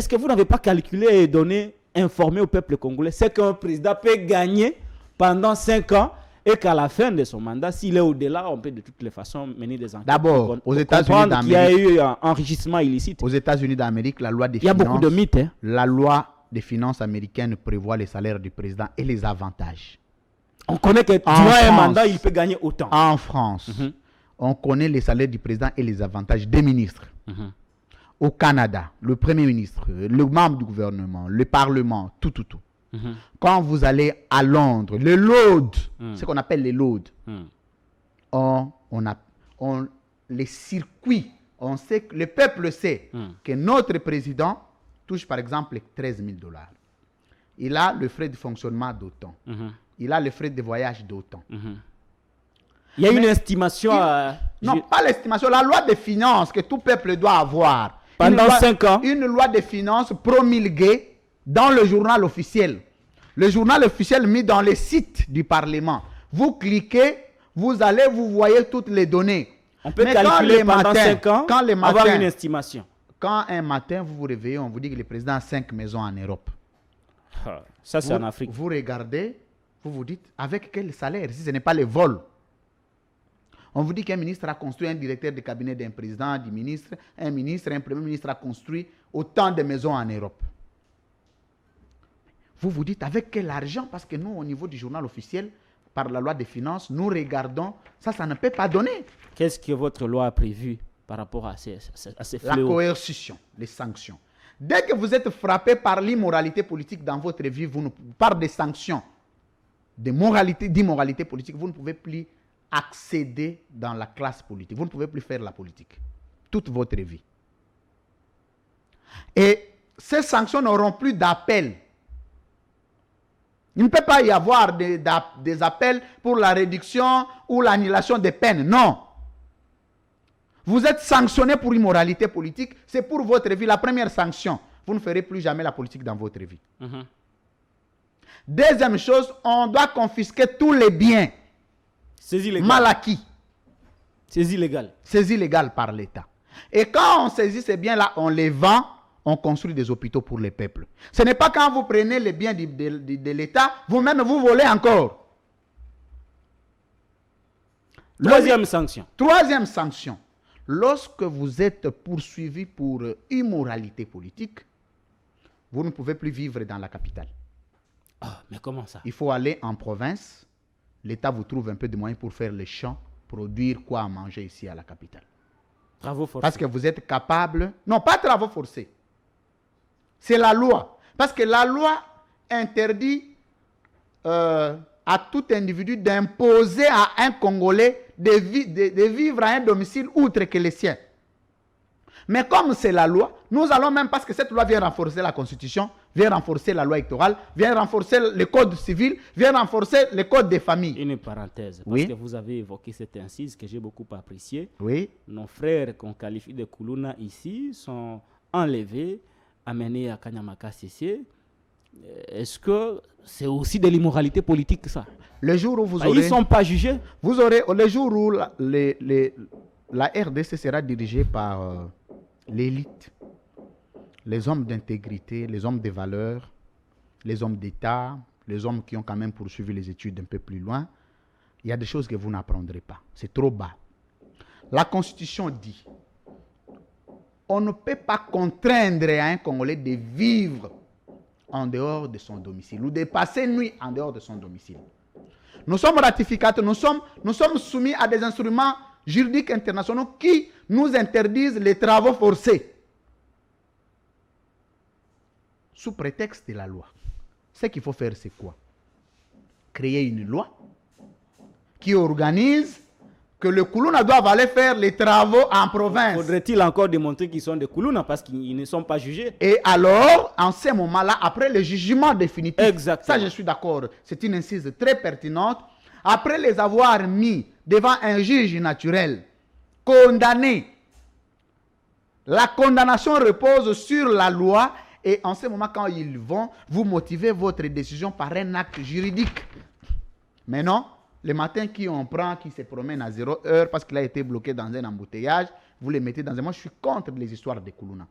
que vous n'avez pas calculé et informé au peuple congolais ce qu'un président peut gagner pendant 5 ans et qu'à la fin de son mandat, s'il est au-delà, on peut de toutes les façons mener des enquêtes. D'abord, aux États-Unis d'Amérique, qu'il y a eu un enrichissement illicite. Aux États-Unis d'Amérique, la loi des finances... Il y a beaucoup de mythes. La loi des finances américaines prévoit les salaires du président et les avantages. On connaît que durant un mandat, il peut gagner autant. En France, on connaît les salaires du président et les avantages des ministres. Au Canada, le Premier ministre, le membre du gouvernement, le Parlement, tout. Quand vous allez à Londres, le load, ce qu'on appelle les loads, les circuits, on sait que le peuple sait que notre président touche par exemple 13 000 $. Il a le frais de fonctionnement d'autant. Il a le frais de voyage d'autant. Il y a une estimation. Non, pas l'estimation, la loi des finances que tout peuple doit avoir. Pendant 5 ans. Une loi des finances promulguée dans le journal officiel. Le journal officiel mis dans les sites du Parlement. Vous cliquez, vous allez, vous voyez toutes les données. On peut calculer pendant 5 ans, avoir une estimation. Quand un matin, vous vous réveillez, on vous dit que le président a 5 maisons en Europe. Ça, c'est en Afrique. Vous regardez, vous vous dites, avec quel salaire, si ce n'est pas les vols? On vous dit qu'un ministre a construit, un directeur de cabinet d'un président, du ministre, un premier ministre a construit autant de maisons en Europe. Vous vous dites avec quel argent? Parce que nous, au niveau du journal officiel, par la loi des finances, nous regardons, ça ne peut pas donner. Qu'est-ce que votre loi a prévu par rapport à ces fléaux? La coercition, les sanctions. Dès que vous êtes frappé par l'immoralité politique dans votre vie, par des sanctions, d'immoralité politique, vous ne pouvez plus accéder dans la classe politique. Vous ne pouvez plus faire la politique toute votre vie. Et ces sanctions n'auront plus d'appel. Il ne peut pas y avoir des appels pour la réduction ou l'annulation des peines. Non. Vous êtes sanctionné pour immoralité politique. C'est pour votre vie. La première sanction, vous ne ferez plus jamais la politique dans votre vie. Deuxième chose, on doit confisquer tous les biens mal acquis. C'est illégal. C'est illégal par l'État. Et quand on saisit ces biens-là, on les vend, on construit des hôpitaux pour les peuples. Ce n'est pas quand vous prenez les biens de l'État, vous-même vous volez encore. Troisième sanction. Troisième sanction. Lorsque vous êtes poursuivi pour immoralité politique, vous ne pouvez plus vivre dans la capitale. Ah, mais comment ça? Il faut aller en province. L'État vous trouve un peu de moyens pour faire les champs, produire quoi à manger ici à la capitale. Travaux forcés. Parce que vous êtes capable... Non, pas travaux forcés. C'est la loi. Parce que la loi interdit à tout individu d'imposer à un Congolais de vivre à un domicile outre que les siens. Mais comme c'est la loi, nous allons même, parce que cette loi vient renforcer la Constitution, vient renforcer la loi électorale, vient renforcer le code civil, vient renforcer le code des familles. Une parenthèse, parce Oui. que vous avez évoqué cette incise que j'ai beaucoup appréciée. Oui. Nos frères qu'on qualifie de Kuluna ici sont enlevés, amenés à Kanyamaka CC. Est-ce que c'est aussi de l'immoralité politique ça? Le jour où vous Ils aurez... ne sont pas jugés. Vous aurez... Le jour où la RDC sera dirigée par l'élite, les hommes d'intégrité, les hommes de valeur, les hommes d'État, les hommes qui ont quand même poursuivi les études un peu plus loin, il y a des choses que vous n'apprendrez pas. C'est trop bas. La Constitution dit, on ne peut pas contraindre à un Congolais de vivre en dehors de son domicile ou de passer nuit en dehors de son domicile. Nous sommes ratificateurs, nous sommes soumis à des instruments juridiques internationaux qui nous interdisent les travaux forcés. Sous prétexte de la loi. Ce qu'il faut faire, c'est quoi? Créer une loi qui organise que le Kuluna doivent aller faire les travaux en province. Faudrait-il encore démontrer qu'ils sont des Kuluna parce qu'ils ne sont pas jugés? Et alors, en ce moment-là, après le jugement définitif, Exactement. ça je suis d'accord, c'est une incise très pertinente, après les avoir mis devant un juge naturel, condamnés, la condamnation repose sur la loi et en ce moment, quand ils vont, vous motivez votre décision par un acte juridique. Mais non, le matin, qui on prend, qui se promène à 0 heure parce qu'il a été bloqué dans un embouteillage, vous les mettez dans un... Moi, je suis contre les histoires de Kuluna.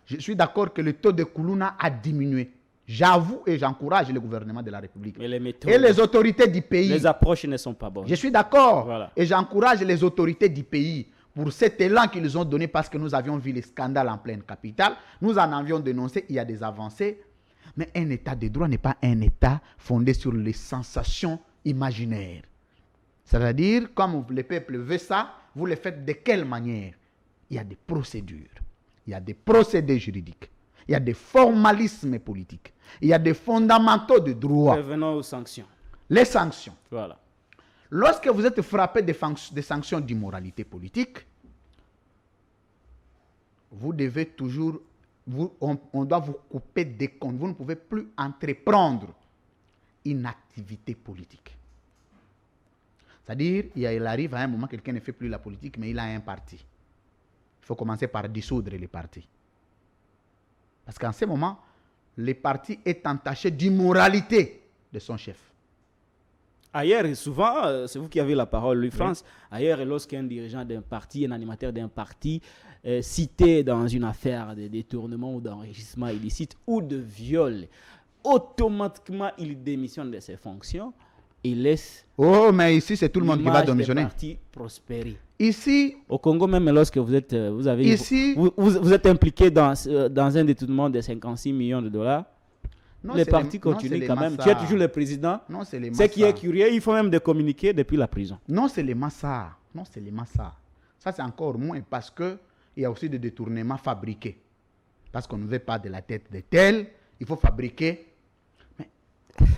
Je suis d'accord que le taux de Kuluna a diminué. J'avoue et j'encourage le gouvernement de la République. Mais les méthodes, Et les autorités du pays. les approches ne sont pas bonnes. Je suis d'accord. Voilà. Et j'encourage les autorités du pays pour cet élan qu'ils ont donné parce que nous avions vu les scandales en pleine capitale. Nous en avions dénoncé, il y a des avancées. Mais un état de droit n'est pas un état fondé sur les sensations imaginaires. C'est-à-dire, comme le peuple veut ça, vous le faites de quelle manière? Il y a des procédures, il y a des procédés juridiques, il y a des formalismes politiques, il y a des fondamentaux de droit. Revenons aux sanctions. Les sanctions. Voilà. Lorsque vous êtes frappé des sanctions d'immoralité politique, vous devez toujours, on doit vous couper des comptes. Vous ne pouvez plus entreprendre une activité politique. C'est-à-dire, il arrive à un moment, quelqu'un ne fait plus la politique, mais il a un parti. Il faut commencer par dissoudre les partis. Parce qu'en ce moment, le parti est entaché d'immoralité de son chef. Ailleurs, souvent, c'est vous qui avez la parole, Louis-France. Oui. Ailleurs, lorsqu'un dirigeant d'un parti, un animateur d'un parti, cité dans une affaire de détournement ou d'enrichissement illicite ou de viol, automatiquement, il démissionne de ses fonctions et laisse... Oh, mais ici, c'est tout le monde qui va démissionner. Parti prospérer. Ici... Au Congo, même lorsque vous êtes, vous êtes impliqué dans un détournement de 56 millions de dollars, non, les partis continuent quand même. Tu es toujours le président. Non, c'est les massas. Ce qui est curieux, il faut même des communiqués depuis la prison. Non, c'est les massas. Non, c'est les massas. Ça, c'est encore moins parce qu'il y a aussi des détournements fabriqués. Parce qu'on ne veut pas de la tête de tel, il faut fabriquer. Mais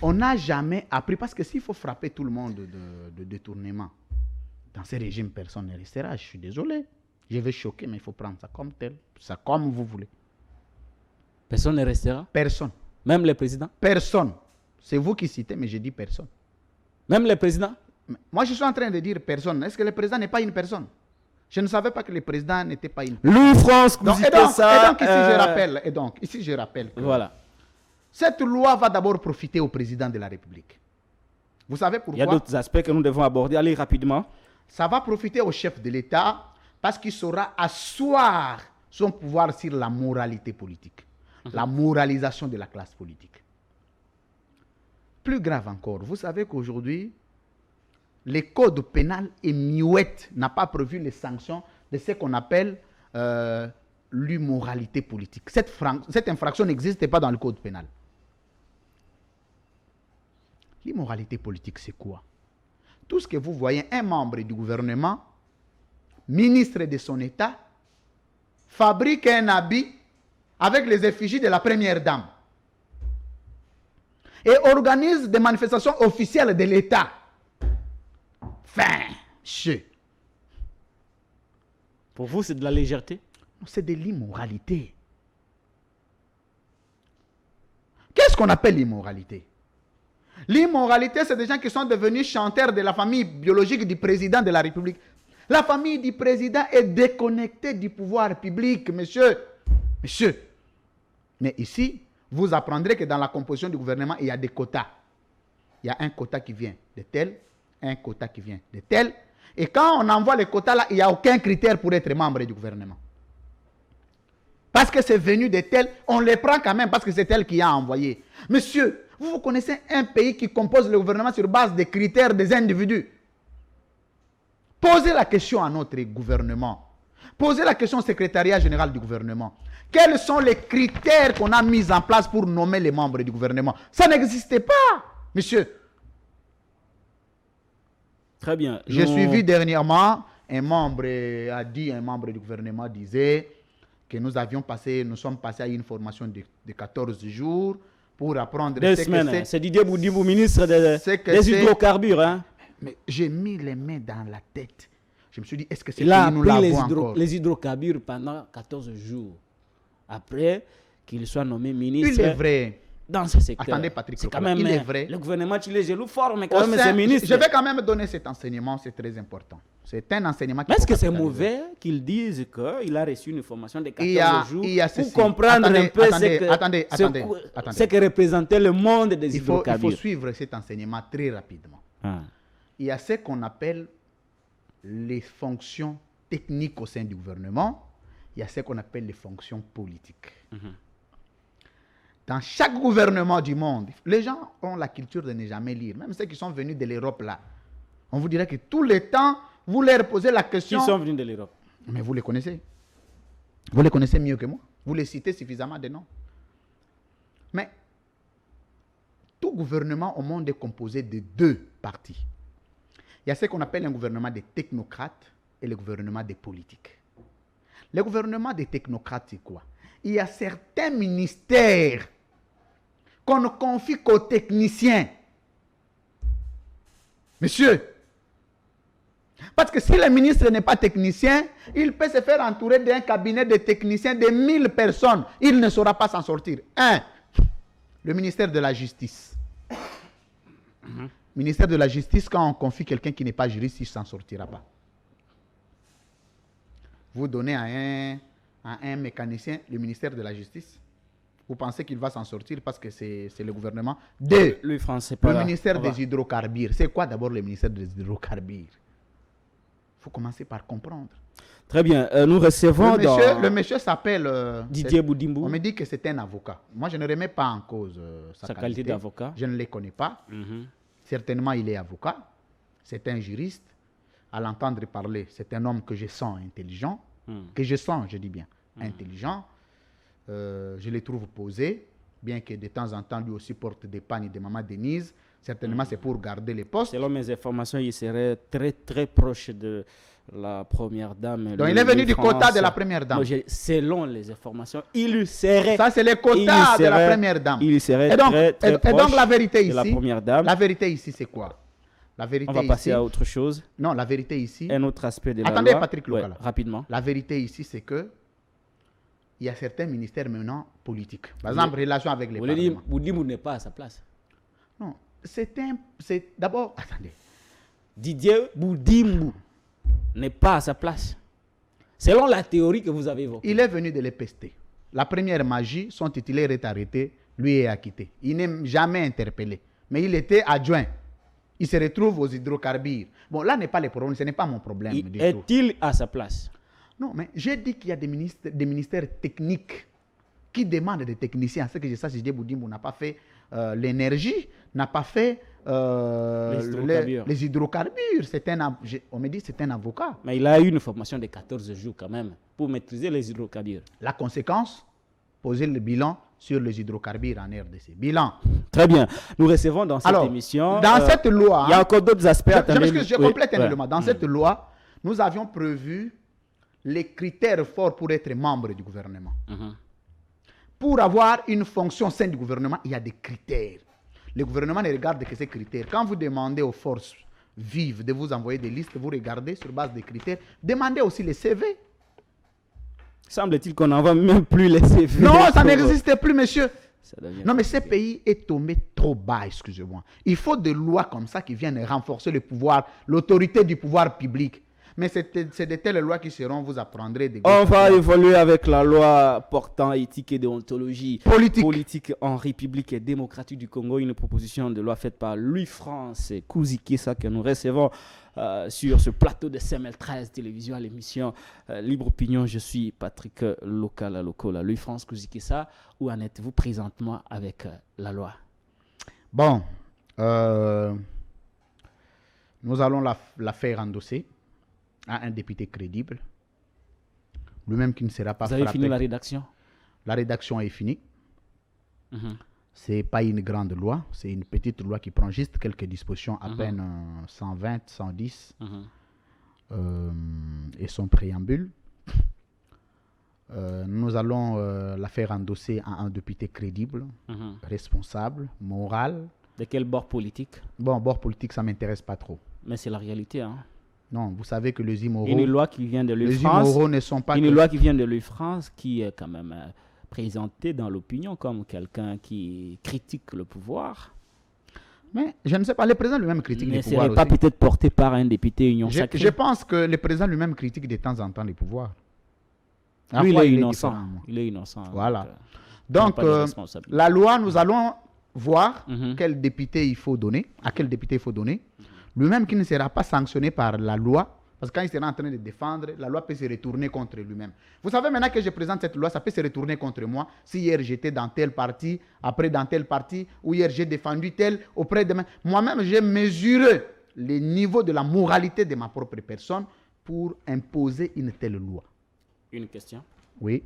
on n'a jamais appris, parce que s'il faut frapper tout le monde de détournement, dans ces régimes, personne ne restera. Je suis désolé. Je vais choquer, mais il faut prendre ça comme tel. Ça comme vous voulez. Personne ne restera. Personne. Même les présidents. Personne. C'est vous qui citez, mais je dis personne. Même les présidents. Moi, je suis en train de dire personne. Est-ce que le président n'est pas une personne? Je ne savais pas que le président n'était pas une personne. Louis France, Donc, et donc, ici, je rappelle que voilà. cette loi va d'abord profiter au président de la République. Vous savez pourquoi? Il y a d'autres aspects que nous devons aborder. Allez rapidement. Ça va profiter au chef de l'État parce qu'il saura asseoir son pouvoir sur la moralité politique, la moralisation de la classe politique. Plus grave encore, vous savez qu'aujourd'hui, le code pénal est muette, n'a pas prévu les sanctions de ce qu'on appelle l'immoralité politique. Cette infraction n'existe pas dans le code pénal. L'immoralité politique, c'est quoi? Tout ce que vous voyez, un membre du gouvernement, ministre de son État, fabrique un habit avec les effigies de la première dame et organise des manifestations officielles de l'État. Pour vous, c'est de la légèreté? C'est de l'immoralité. Qu'est-ce qu'on appelle l'immoralité? L'immoralité, c'est des gens qui sont devenus chanteurs de la famille biologique du président de la République. La famille du président est déconnectée du pouvoir public, monsieur. Monsieur. Mais ici, vous apprendrez que dans la composition du gouvernement, il y a des quotas. Il y a un quota qui vient de tel, un quota qui vient de tel. Et quand on envoie les quotas là, il n'y a aucun critère pour être membre du gouvernement. Parce que c'est venu de tel, on les prend quand même parce que c'est tel qui a envoyé. Monsieur, vous connaissez un pays qui compose le gouvernement sur base des critères des individus. Posez la question à notre gouvernement. Posez la question au secrétariat général du gouvernement. Quels sont les critères qu'on a mis en place pour nommer les membres du gouvernement? Ça n'existait pas, monsieur. Très bien. J'ai suivi dernièrement, un membre du gouvernement disait que nous sommes passés à une formation de 14 jours pour apprendre... 2 semaines. C'est Didier Boudibou, ministre des hydrocarbures. Hein? Mais j'ai mis les mains dans la tête. Je me suis dit, est-ce que c'est là nous l'avons encore? Les hydrocarbures pendant 14 jours. Après qu'il soit nommé ministre... Il est vrai. Dans ce secteur. Attendez, Patrick, c'est quand même, il est vrai. Le gouvernement, tu les genoux fort, mais quand même, c'est ministre. Je vais quand même donner cet enseignement, c'est très important. C'est un enseignement qui... Mais est-ce que c'est mauvais qu'ils disent qu'il a reçu une formation de 14 jours pour comprendre un peu ce que représentait le monde des hydrocarbures? Il faut suivre cet enseignement très rapidement. Il y a ce qu'on appelle les fonctions techniques au sein du gouvernement. Il y a ce qu'on appelle les fonctions politiques. Dans chaque gouvernement du monde, les gens ont la culture de ne jamais lire. Même ceux qui sont venus de l'Europe là. On vous dirait que tous les temps, vous leur posez la question. Qui sont venus de l'Europe? Mais vous les connaissez. Vous les connaissez mieux que moi. Vous les citez suffisamment de noms. Mais tout gouvernement au monde est composé de 2 parties. Il y a ce qu'on appelle un gouvernement des technocrates et le gouvernement des politiques. Le gouvernement des technocrates, c'est quoi? Il y a certains ministères qu'on ne confie qu'aux techniciens. Monsieur, parce que si le ministre n'est pas technicien, il peut se faire entourer d'un cabinet de techniciens de 1000 personnes. Il ne saura pas s'en sortir. Le ministère de la Justice. Ministère de la Justice, quand on confie quelqu'un qui n'est pas juriste, il ne s'en sortira pas. Vous donnez à un mécanicien le ministère de la Justice. Vous pensez qu'il va s'en sortir parce que c'est le gouvernement de le ministère des hydrocarbures. C'est quoi d'abord le ministère des hydrocarbures? Il faut commencer par comprendre. Très bien. Nous recevons le monsieur s'appelle Didier Boudibou. On me dit que c'est un avocat. Moi, je ne remets pas en cause sa qualité d'avocat. Je ne le connais pas. Certainement, il est avocat. C'est un juriste. À l'entendre parler, c'est un homme que je sens intelligent. Que je sens, je dis bien, intelligent. Je le trouve posé, bien que de temps en temps, lui aussi porte des pagnes de Maman Denise. Certainement, c'est pour garder les postes. Selon mes informations, il serait très, très proche de la première dame. Donc, il est venu du quota de la première dame. Selon les informations, il serait... Ça, c'est le quota de la première dame. Il serait très proche donc, la vérité ici, de la première dame. La vérité ici, c'est quoi? La vérité On va passer à autre chose. Non, la vérité ici... Un autre aspect de la Attendez, loi. Patrick Lokala. Rapidement. La vérité ici, c'est que il y a certains ministères maintenant politiques. Par exemple, relation avec les parlements. Boudimou n'est pas à sa place. Non, c'est d'abord, attendez. Didier Boudimou n'est pas à sa place. Selon la théorie que vous avez évoquée. Il est venu de l'EPST. La première magie, son titulaire est arrêté, lui est acquitté. Il n'est jamais interpellé. Mais il était adjoint. Il se retrouve aux hydrocarbures. Bon, là n'est pas le problème, ce n'est pas mon problème. Est-il à sa place? Non, mais j'ai dit qu'il y a des ministères techniques qui demandent des techniciens. Ce que je sais, Didier Boudimou n'a pas fait l'énergie, n'a pas fait les hydrocarbures. On me dit que c'est un avocat. Mais il a eu une formation de 14 jours quand même pour maîtriser les hydrocarbures. La conséquence, poser le bilan sur les hydrocarbures en RDC. Bilan. Très bien. Nous recevons dans cette émission... Dans cette loi... Il y a encore d'autres aspects. Je complète un élément. Dans cette loi, nous avions prévu les critères forts pour être membre du gouvernement. Pour avoir une fonction au sein du gouvernement, il y a des critères. Le gouvernement ne regarde que ces critères. Quand vous demandez aux forces vives de vous envoyer des listes, vous regardez sur base des critères. Demandez aussi les CV. Semble-t-il qu'on n'envoie même plus les CV. Non, ça n'existe plus, monsieur. Non, mais ce pays est tombé trop bas, excusez-moi. Il faut des lois comme ça qui viennent renforcer le pouvoir, l'autorité du pouvoir public. Mais c'est de telles lois qui seront, vous apprendrez. On va évoluer avec la loi portant éthique et déontologie politique en République démocratique du Congo. Une proposition de loi faite par Louis-France Kouzikissa que nous recevons sur ce plateau de CML13 télévision à l'émission Libre Opinion. Je suis Patrick Local. Louis-France Kouzikissa, où en êtes-vous présentement avec la loi? Bon, nous allons la faire endosser à un député crédible, lui-même qui ne sera pas frappé. Vous avez fini la rédaction? La rédaction est finie. Ce n'est pas une grande loi, c'est une petite loi qui prend juste quelques dispositions, à peine 120, 110, et son préambule. Nous allons la faire endosser à un député crédible, responsable, moral. De quel bord politique? Bon, bord politique, ça ne m'intéresse pas trop. Mais c'est la réalité, hein? Non, vous savez que les immoraux... Une loi qui vient de l'UFrance, ne sont pas... Une loi qui vient de l'UFrance qui est quand même présentée dans l'opinion comme quelqu'un qui critique le pouvoir. Mais je ne sais pas, le président lui-même critique le pouvoir. Mais ce n'est pas peut-être porté par un député Union Sacrée. Je pense que le président lui-même critique de temps en temps le pouvoir. Lui, il est innocent. Il est innocent. Voilà. Donc, la loi, nous allons voir quel député il faut donner, à quel député il faut donner. Lui-même qui ne sera pas sanctionné par la loi, parce que quand il sera en train de défendre, la loi peut se retourner contre lui-même. Vous savez, maintenant que je présente cette loi, ça peut se retourner contre moi. Si hier j'étais dans tel parti, après dans tel parti, ou hier j'ai défendu tel, auprès de moi-même, j'ai mesuré le niveau de la moralité de ma propre personne pour imposer une telle loi. Une question. Oui.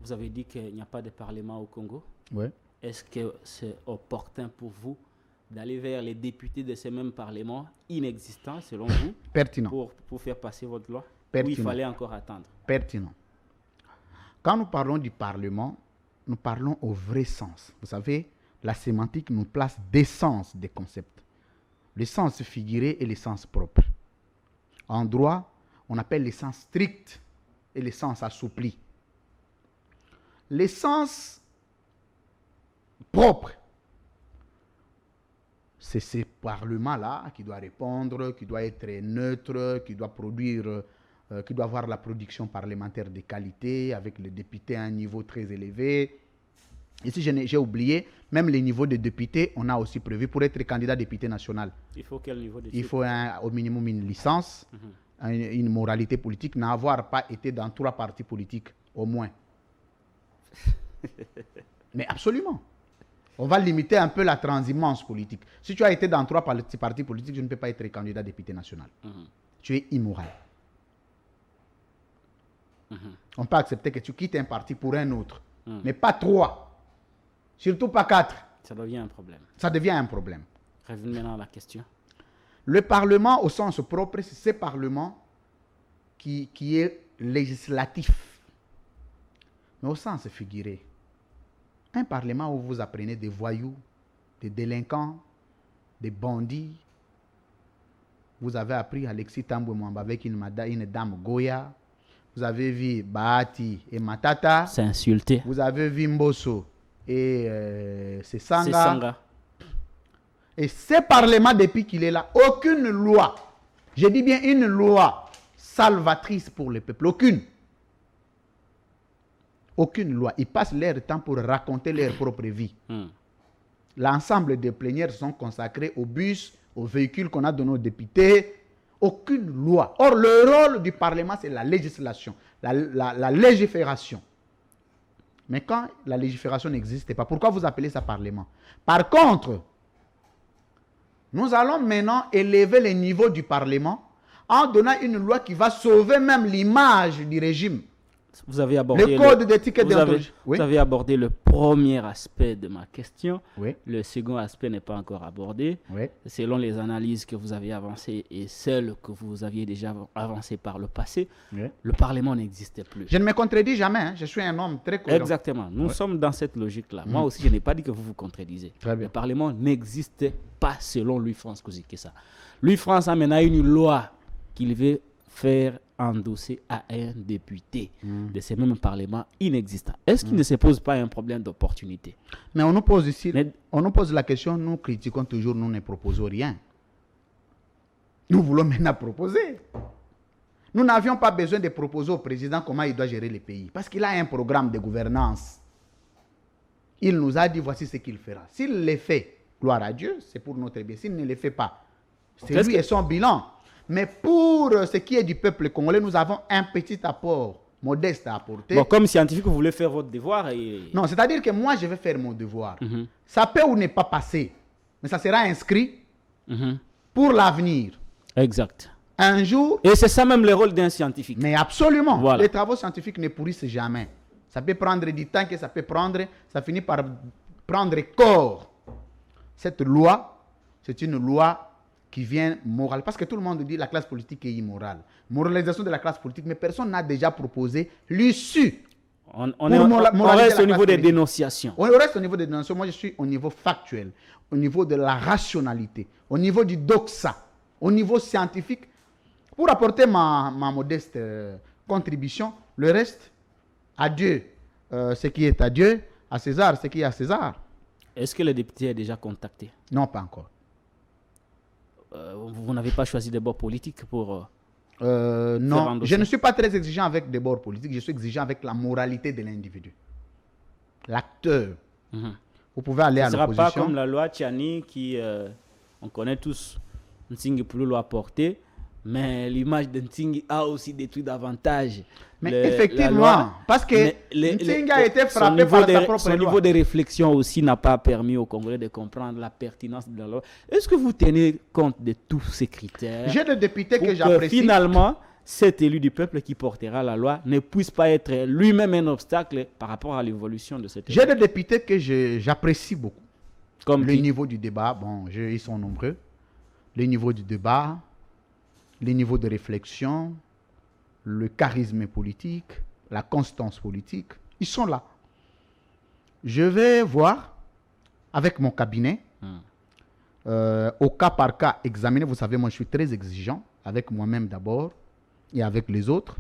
Vous avez dit qu'il n'y a pas de parlement au Congo. Oui. Est-ce que c'est opportun pour vous d'aller vers les députés de ces mêmes parlements inexistants, selon vous, pertinent, pour faire passer votre loi? Pertinent. Ou il fallait encore attendre? Pertinent. Quand nous parlons du Parlement, nous parlons au vrai sens. Vous savez, la sémantique nous place des sens des concepts. Le sens figuré et le sens propre. En droit, on appelle le sens strict et le sens assoupli. Le sens propre, c'est ce Parlement-là qui doit répondre, qui doit être neutre, qui doit produire, qui doit avoir la production parlementaire de qualité, avec les députés à un niveau très élevé. Ici, j'ai oublié, même les niveaux de députés, on a aussi prévu pour être candidat député national. Il faut quel niveau de Il faut au minimum une licence, une moralité politique, n'avoir pas été dans 3 partis politiques, au moins. Mais absolument. On va limiter un peu la transhumance politique. Si tu as été dans 3 partis politiques, tu ne peux pas être candidat député national. Tu es immoral. On peut accepter que tu quittes un parti pour un autre, mais pas 3. Surtout pas 4. Ça devient un problème. Ça devient un problème. Revenons maintenant à la question. Le Parlement, au sens propre, c'est ce Parlement qui est législatif. Mais au sens figuré, un Parlement où vous apprenez des voyous, des délinquants, des bandits. Vous avez appris Alexis Tambwe Mwamba avec une dame Goya. vous avez vu Bahati et Matata, C'est insulté. vous avez vu Mbosso et C'est Sanga. Sanga. Et ce parlement, depuis qu'il est là, aucune loi, je dis bien une loi salvatrice pour le peuple, aucune. Aucune loi. Ils passent leur temps pour raconter leur propre vie. L'ensemble des plénières sont consacrés aux bus, aux véhicules qu'on a donnés aux députés. Aucune loi. Or, le rôle du Parlement, c'est la législation, la légifération. Mais quand la légifération n'existe pas, pourquoi vous appelez ça Parlement? Par contre, nous allons maintenant élever le niveau du Parlement en donnant une loi qui va sauver même l'image du régime. Vous avez abordé Le code d'éthique et déontologie. Vous avez abordé le premier aspect de ma question. Oui. Le second aspect n'est pas encore abordé. Oui. Selon les analyses que vous avez avancées et celles que vous aviez déjà avancées par le passé, Oui. le Parlement n'existait plus. Je ne me contredis jamais, hein. Je suis un homme très cohérent. Exactement. Nous sommes dans cette logique-là. Moi aussi, je n'ai pas dit que vous vous contredisez. Très bien. Le Parlement n'existait pas selon Louis-France Kozikessa. Louis-France a maintenant une loi qu'il veut faire endosser à un député de ce même Parlement inexistant. Est-ce qu'il ne se pose pas un problème d'opportunité? Mais on nous pose ici, Mais- on nous pose la question, nous critiquons toujours, nous ne proposons rien. Nous voulons maintenant proposer. Nous n'avions pas besoin de proposer au président comment il doit gérer le pays. Parce qu'il a un programme de gouvernance. Il nous a dit, voici ce qu'il fera. S'il le fait, gloire à Dieu, c'est pour notre bien. S'il ne le fait pas, c'est Qu'est-ce lui que- et son bilan. Mais pour ce qui est du peuple congolais, nous avons un petit apport modeste à apporter. Bon, comme scientifique, vous voulez faire votre devoir et... Non, c'est-à-dire que moi, je vais faire mon devoir. Mhm. Ça peut ou ne pas passer, mais ça sera inscrit Mhm. pour l'avenir. Exact. Un jour, Et c'est ça même le rôle d'un scientifique. mais absolument, Voilà. les travaux scientifiques ne pourrissent jamais. Ça peut prendre du temps que ça peut prendre, ça finit par prendre corps. Cette loi, c'est une loi qui vient morale. Parce que tout le monde dit que la classe politique est immorale. Moralisation de la classe politique, mais personne n'a déjà proposé l'issue. On Pour est- on moraliser reste la au niveau classe des politique. dénonciations. On reste au niveau des dénonciations. Moi, je suis au niveau factuel, au niveau de la rationalité, au niveau du doxa, au niveau scientifique, pour apporter ma modeste contribution. Le reste, à Dieu ce qui est à Dieu, à César ce qui est à César. Est-ce que le député est déjà contacté? Non, pas encore. Vous n'avez pas choisi de bord politique pour... Non, endosser. je ne suis pas très exigeant avec des bords politiques, je suis exigeant avec la moralité de l'individu. L'acteur. Mhm. Vous pouvez aller Ce à ne sera pas l'opposition. comme la loi Tchani qui, on connaît tous, Ntingi Poulou l'a porté, mais l'image de Ntingi a aussi détruit davantage. Mais la effectivement, loi. parce que Mais Ntingi a été son frappé niveau par de- sa propre son loi. niveau de réflexion aussi n'a pas permis aux Congolais de comprendre la pertinence de la loi. Est-ce que vous tenez compte de tous ces critères J'ai des députés pour que que j'apprécie. finalement, cet élu du peuple qui portera la loi ne puisse pas être lui-même un obstacle par rapport à l'évolution de cette J'ai loi? des députés que j'apprécie beaucoup. Comme Le qui? niveau du débat, bon, ils sont nombreux. Le niveau du débat, le niveau de réflexion, le charisme politique, la constance politique, ils sont là. Je vais voir avec mon cabinet, au cas par cas, examiner. Vous savez, moi, je suis très exigeant avec moi-même d'abord et avec les autres.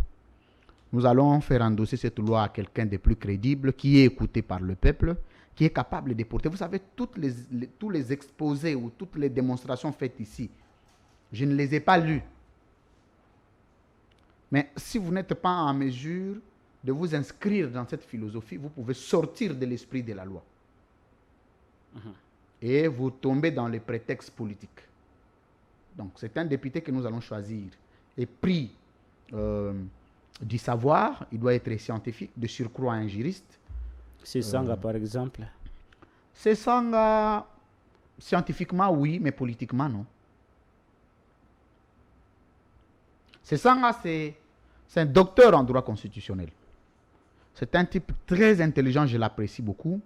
Nous allons faire endosser cette loi à quelqu'un de plus crédible, qui est écouté par le peuple, qui est capable de porter. Vous savez, tous les exposés ou toutes les démonstrations faites ici, je ne les ai pas lus. Mais si vous n'êtes pas en mesure de vous inscrire dans cette philosophie, vous pouvez sortir de l'esprit de la loi. Et vous tombez dans les prétextes politiques. Donc, c'est un député que nous allons choisir. Et pris du savoir, il doit être scientifique, de surcroît un juriste. C'est Sanga, par exemple. C'est Sanga, scientifiquement, oui, mais politiquement, non. C'est Sanga, c'est un docteur en droit constitutionnel. C'est un type très intelligent, je l'apprécie beaucoup.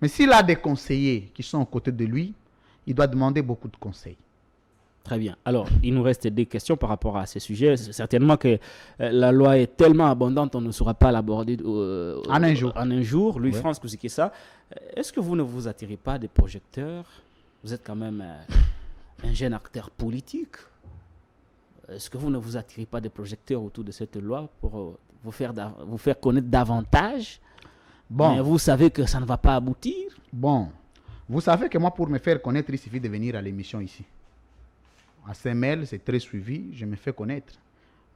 Mais s'il a des conseillers qui sont aux côtés de lui, il doit demander beaucoup de conseils. Très bien. Alors, il nous reste des questions par rapport à ces sujets. Certainement que la loi est tellement abondante, on ne saura pas l'aborder En un jour. En un jour. Louis Ouais. France Kozikessa, est-ce que vous ne vous attirez pas des projecteurs? Vous êtes quand même un jeune acteur politique. Est-ce que vous ne vous attirez pas des projecteurs autour de cette loi pour vous faire connaître davantage. Bon. Mais vous savez que ça ne va pas aboutir. Bon, vous savez que moi, pour me faire connaître, il suffit de venir à l'émission ici. À Saint-Mel, c'est très suivi, je me fais connaître.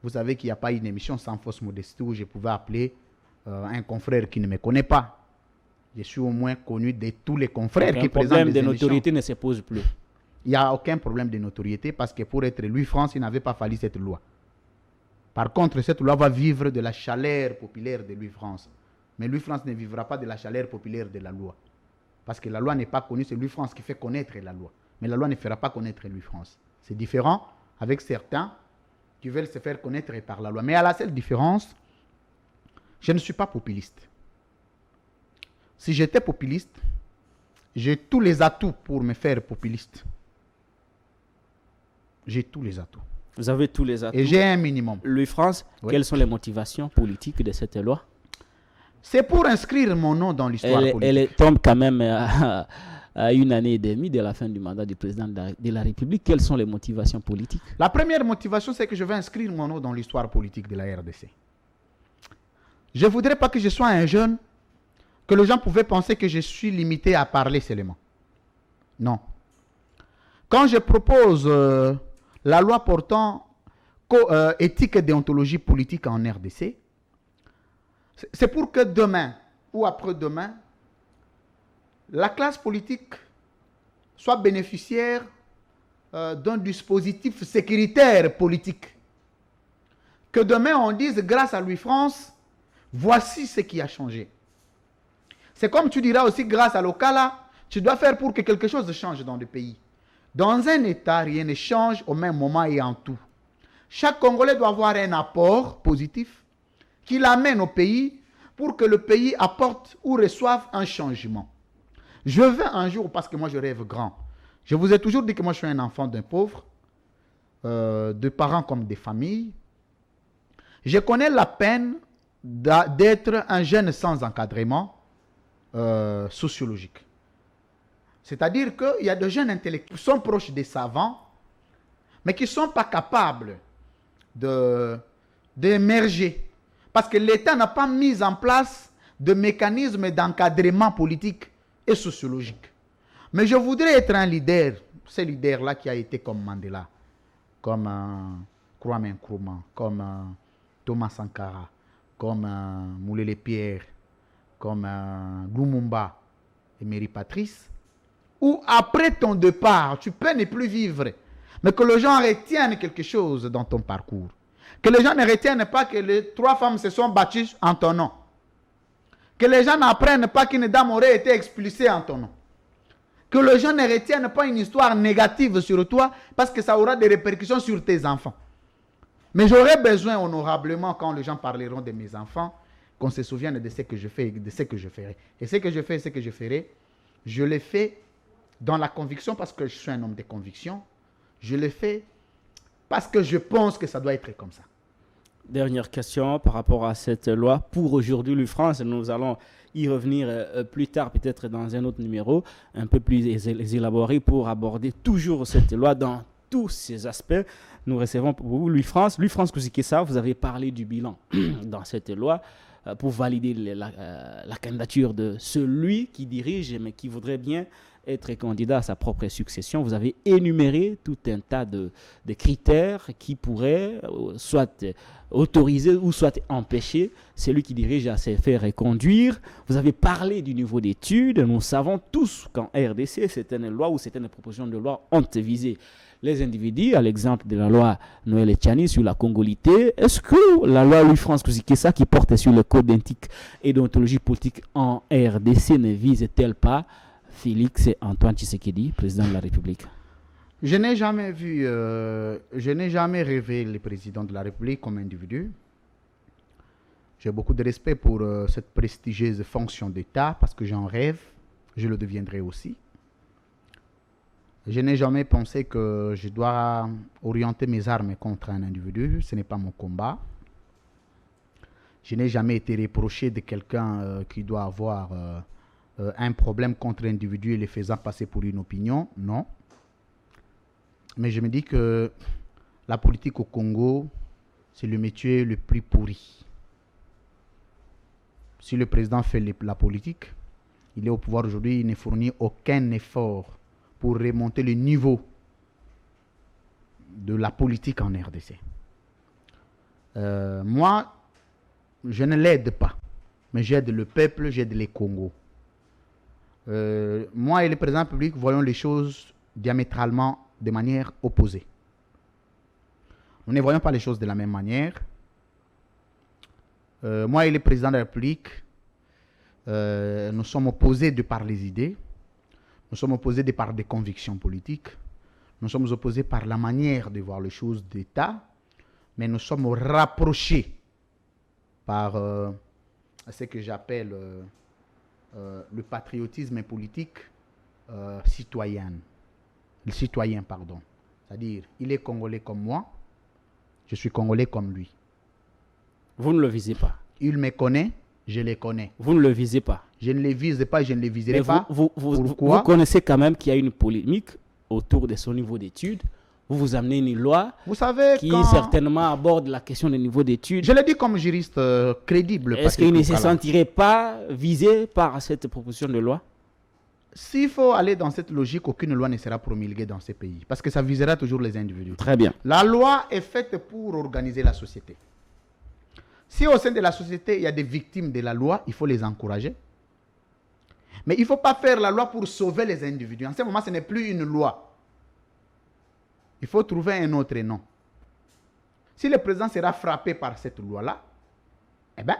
Vous savez qu'il n'y a pas une émission sans fausse modestie où je pouvais appeler un confrère qui ne me connaît pas. Je suis au moins connu de tous les confrères qui présentent des émissions. Le problème de notoriété ne se pose plus. Il n'y a aucun problème de notoriété parce que pour être Louis France, il n'avait pas fallu cette loi. Par contre, cette loi va vivre de la chaleur populaire de Louis France. Mais Louis France ne vivra pas de la chaleur populaire de la loi. Parce que la loi n'est pas connue, c'est Louis France qui fait connaître la loi. Mais la loi ne fera pas connaître Louis France. C'est différent avec certains qui veulent se faire connaître par la loi. Mais à la seule différence, je ne suis pas populiste. Si j'étais populiste, j'ai tous les atouts pour me faire populiste. J'ai tous les atouts. Vous avez tous les atouts. Et j'ai un minimum. Louis France, oui. Quelles sont les motivations politiques de cette loi? C'est pour inscrire mon nom dans l'histoire politique. Elle tombe quand même à une année et demie de la fin du mandat du président de la République. Quelles sont les motivations politiques? La première motivation, c'est que je veux inscrire mon nom dans l'histoire politique de la RDC. Je ne voudrais pas que je sois un jeune, que les gens pouvaient penser que je suis limité à parler seulement. Non. Quand je propose la loi portant éthique et déontologie politique en RDC, c'est pour que demain ou après-demain, la classe politique soit bénéficiaire d'un dispositif sécuritaire politique. Que demain on dise, grâce à Louis France, voici ce qui a changé. C'est comme tu diras aussi, grâce à l'Okala, tu dois faire pour que quelque chose change dans le pays. Dans un État, rien ne change au même moment et en tout. Chaque Congolais doit avoir un apport positif qui l'amène au pays pour que le pays apporte ou reçoive un changement. Je veux un jour, parce que moi je rêve grand, je vous ai toujours dit que moi je suis un enfant d'un pauvre, de parents comme des familles. Je connais la peine d'être un jeune sans encadrement sociologique. C'est-à-dire qu'il y a des jeunes intellectuels qui sont proches des savants, mais qui ne sont pas capables d'émerger. Parce que l'État n'a pas mis en place de mécanismes d'encadrement politique et sociologique. Mais je voudrais être un leader, ce leader-là qui a été comme Mandela, comme Kwame Nkrumah, comme Thomas Sankara, comme Moulele Pierre, comme Lumumba et Mary Patrice, où après ton départ, tu peux ne plus vivre, mais que les gens retiennent quelque chose dans ton parcours. Que les gens ne retiennent pas que les 3 femmes se sont battues en ton nom. Que les gens n'apprennent pas qu'une dame aurait été expulsée en ton nom. Que les gens ne retiennent pas une histoire négative sur toi parce que ça aura des répercussions sur tes enfants. Mais j'aurais besoin honorablement, quand les gens parleront de mes enfants, qu'on se souvienne de ce que je fais et de ce que je ferai. Et ce que je fais et ce que je ferai, je le fais dans la conviction parce que je suis un homme de conviction. Je le fais parce que je pense que ça doit être comme ça. Dernière question par rapport à cette loi. Pour aujourd'hui, Louis France, nous allons y revenir plus tard, peut-être dans un autre numéro, un peu plus élaboré pour aborder toujours cette loi dans tous ses aspects. Nous recevons pour vous Louis France. Louis France Kouzikessa, vous avez parlé du bilan dans cette loi pour valider la candidature de celui qui dirige, mais qui voudrait bien être candidat à sa propre succession. Vous avez énuméré tout un tas de critères qui pourraient soit autoriser ou soit empêcher celui qui dirige à se faire conduire. Vous avez parlé du niveau d'études. Nous savons tous qu'en RDC, certaines lois ou certaines propositions de loi ont visé les individus, à l'exemple de la loi Noël Etchani sur la congolité. Est-ce que la loi Louis France Kouzikessa qui porte sur le code d'éthique et d'ontologie politique en RDC ne vise-t-elle pas Félix Antoine Tshisekedi, président de la République? Je n'ai jamais vu, je n'ai jamais rêvé le président de la République comme individu. J'ai beaucoup de respect pour cette prestigieuse fonction d'État parce que j'en rêve, je le deviendrai aussi. Je n'ai jamais pensé que je dois orienter mes armes contre un individu, ce n'est pas mon combat. Je n'ai jamais été reproché de quelqu'un qui doit avoir un problème contre l'individu et le faisant passer pour une opinion, non. Mais je me dis que la politique au Congo, c'est le métier le plus pourri. Si le président fait la politique, il est au pouvoir aujourd'hui, il ne fournit aucun effort pour remonter le niveau de la politique en RDC. Moi, je ne l'aide pas, mais j'aide le peuple, j'aide les Congos. Moi et le président public voyons les choses diamétralement de manière opposée. Nous ne voyons pas les choses de la même manière. Moi et le président de la République, nous sommes opposés de par les idées, nous sommes opposés de par des convictions politiques, nous sommes opposés par la manière de voir les choses d'État, mais nous sommes rapprochés par ce que j'appelle le patriotisme politique citoyen. Le citoyen, pardon. C'est-à-dire, il est congolais comme moi, je suis congolais comme lui. Vous ne le visez pas. Il me connaît, je le connais. Vous ne le visez pas. Je ne le vise pas, je ne le viserai pas. Pourquoi? Vous connaissez quand même qu'il y a une polémique autour de son niveau d'études. Vous amenez une loi qui certainement aborde la question du niveau d'études. Je le dis comme juriste crédible. Est-ce qu'il ne se sentirait pas visé par cette proposition de loi? S'il faut aller dans cette logique, aucune loi ne sera promulguée dans ces pays. Parce que ça visera toujours les individus. Très bien. La loi est faite pour organiser la société. Si au sein de la société, il y a des victimes de la loi, il faut les encourager. Mais il ne faut pas faire la loi pour sauver les individus. En ce moment, ce n'est plus une loi. Il faut trouver un autre nom. Si le président sera frappé par cette loi-là, eh bien,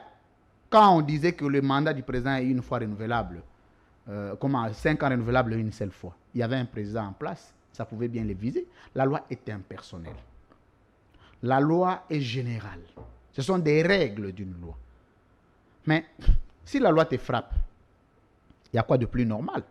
quand on disait que le mandat du président est une fois renouvelable, 5 ans renouvelables une seule fois, il y avait un président en place, ça pouvait bien le viser. La loi est impersonnelle. La loi est générale. Ce sont des règles d'une loi. Mais si la loi te frappe, il y a quoi de plus normal?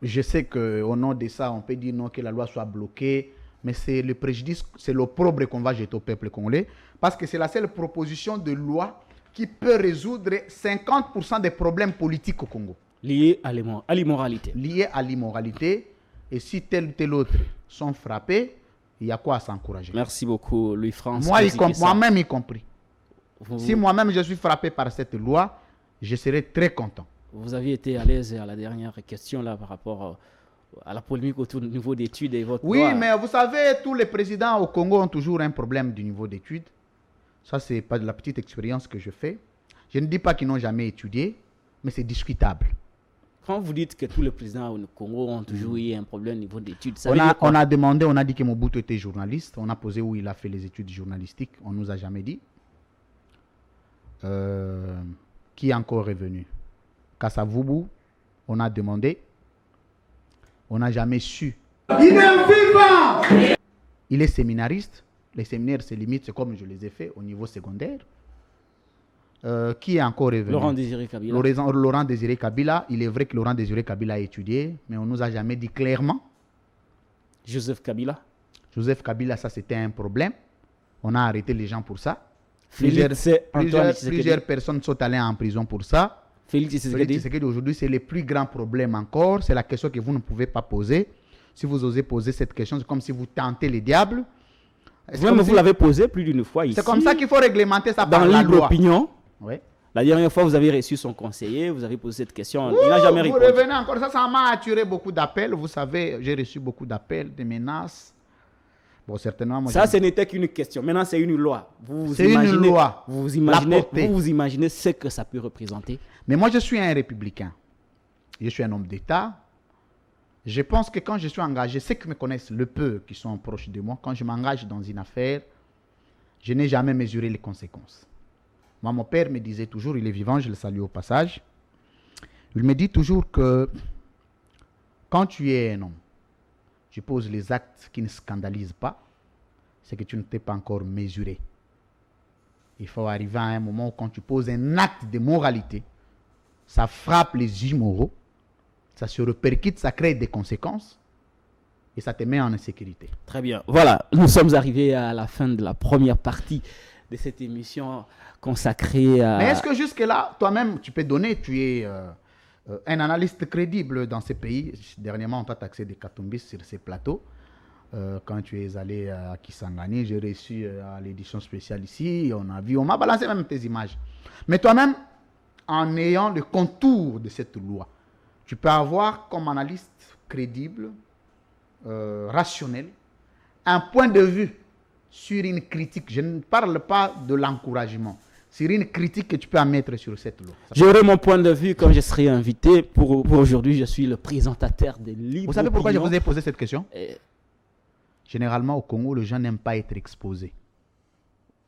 Je sais qu'au nom de ça, on peut dire non, que la loi soit bloquée, mais c'est le préjudice, c'est l'opprobre qu'on va jeter au peuple congolais, parce que c'est la seule proposition de loi qui peut résoudre 50% des problèmes politiques au Congo. Liés à l'immoralité. Liés à l'immoralité. Et si tel ou tel autre sont frappés, il y a quoi à s'encourager. Merci beaucoup, Louis-France. Moi-même y compris. Si moi-même je suis frappé par cette loi, je serai très content. Vous aviez été à l'aise à la dernière question là par rapport à la polémique autour du niveau d'études et votre Oui, loi. Mais vous savez, tous les présidents au Congo ont toujours un problème du niveau d'études. Ça, c'est pas de la petite expérience que je fais. Je ne dis pas qu'ils n'ont jamais étudié, mais c'est discutable. Quand vous dites que tous les présidents au Congo ont toujours eu un problème au niveau d'études, ça on a demandé, on a dit que Mobutu était journaliste. On a posé où il a fait les études journalistiques. On ne nous a jamais dit. Qui est encore revenu? Kassavubu, on a demandé. On n'a jamais su. Il est vivant! Il est séminariste. Les séminaires se limitent, c'est comme je les ai fait au niveau secondaire. Qui est encore revenu? Laurent Désiré Kabila. Laurent Désiré Kabila. Il est vrai que Laurent Désiré Kabila a étudié, mais on ne nous a jamais dit clairement. Joseph Kabila. Joseph Kabila, ça c'était un problème. On a arrêté les gens pour ça. Plusieurs personnes sont allées en prison pour ça. Félix Tshisekedi aujourd'hui, c'est le plus grand problème encore. C'est la question que vous ne pouvez pas poser. Si vous osez poser cette question, c'est comme si vous tentez les diables. Vous l'avez posé plus d'une fois ici. C'est comme ça qu'il faut réglementer ça par la loi. Dans Libre Opinion. Oui. La dernière fois, vous avez reçu son conseiller, vous avez posé cette question. Il n'a jamais répondu. Vous revenez encore. Ça m'a attiré beaucoup d'appels. Vous savez, j'ai reçu beaucoup d'appels, des menaces. Bon, certainement. Moi, ce n'était qu'une question. Maintenant, c'est une loi. C'est une loi. Vous imaginez ce que ça peut représenter? Mais moi, je suis un républicain. Je suis un homme d'État. Je pense que quand je suis engagé, ceux qui me connaissent, le peu qui sont proches de moi, quand je m'engage dans une affaire, je n'ai jamais mesuré les conséquences. Moi, mon père me disait toujours, il est vivant, je le salue au passage, il me dit toujours que quand tu es un homme, tu poses les actes qui ne scandalisent pas, c'est que tu ne t'es pas encore mesuré. Il faut arriver à un moment où quand tu poses un acte de moralité, ça frappe les immoraux, ça se répercute, ça crée des conséquences et ça te met en insécurité. Très bien. Voilà, nous sommes arrivés à la fin de la première partie de cette émission consacrée à... Mais est-ce que jusque-là, toi-même, tu peux donner, tu es un analyste crédible dans ces pays. Dernièrement, on t'a taxé des Katumbis sur ces plateaux. quand tu es allé à Kisangani, j'ai reçu à l'édition spéciale ici, on m'a balancé même tes images. Mais toi-même, en ayant le contour de cette loi, tu peux avoir comme analyste crédible, rationnel, un point de vue sur une critique. Je ne parle pas de l'encouragement. Sur une critique que tu peux mettre sur cette loi. J'aurai mon point de vue quand je serai invité. Pour aujourd'hui, je suis le présentateur des livres. Vous savez pourquoi je vous ai posé cette question? Généralement, au Congo, les gens n'aiment pas être exposés.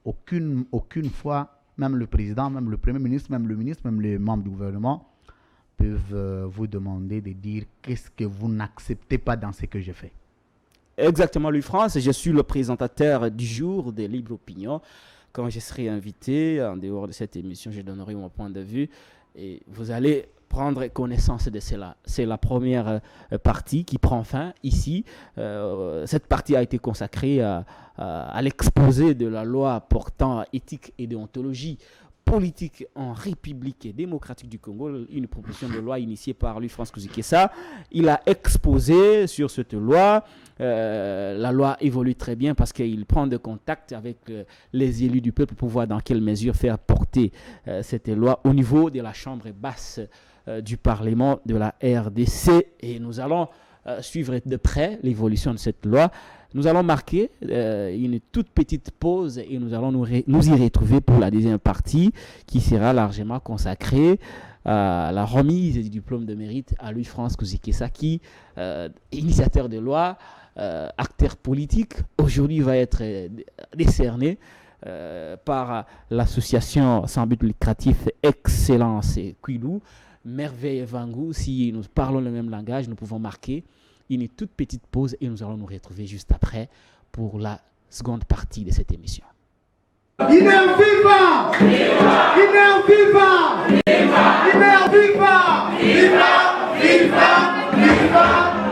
Aucune fois, même le président, même le premier ministre, même le ministre, même les membres du gouvernement peuvent vous demander de dire qu'est-ce que vous n'acceptez pas dans ce que je fais. Exactement, Louis-France. Je suis le présentateur du jour des Libres Opinions. Quand je serai invité, en dehors de cette émission, je donnerai mon point de vue et vous allez prendre connaissance de cela. C'est la première partie qui prend fin ici. Cette partie a été consacrée à l'exposé de la loi portant éthique et déontologie politique en République démocratique du Congo, une proposition de loi initiée par Louis-France Kuzikessa. Il a exposé sur cette loi. La loi évolue très bien parce qu'il prend de contact avec les élus du peuple pour voir dans quelle mesure faire porter cette loi au niveau de la chambre basse du Parlement de la RDC. Et nous allons suivre de près l'évolution de cette loi. Nous allons marquer une toute petite pause et nous allons nous y retrouver pour la deuxième partie qui sera largement consacrée à la remise du diplôme de mérite à Louis-France Kuzikessa qui, initiateur de loi, acteur politique, aujourd'hui va être décerné par l'association sans but lucratif Excellence Kwilu, Merveille Vangou. Si nous parlons le même langage, nous pouvons marquer une toute petite pause et nous allons nous retrouver juste après pour la seconde partie de cette émission. Il est vivant! Il est vivant! Il est vivant!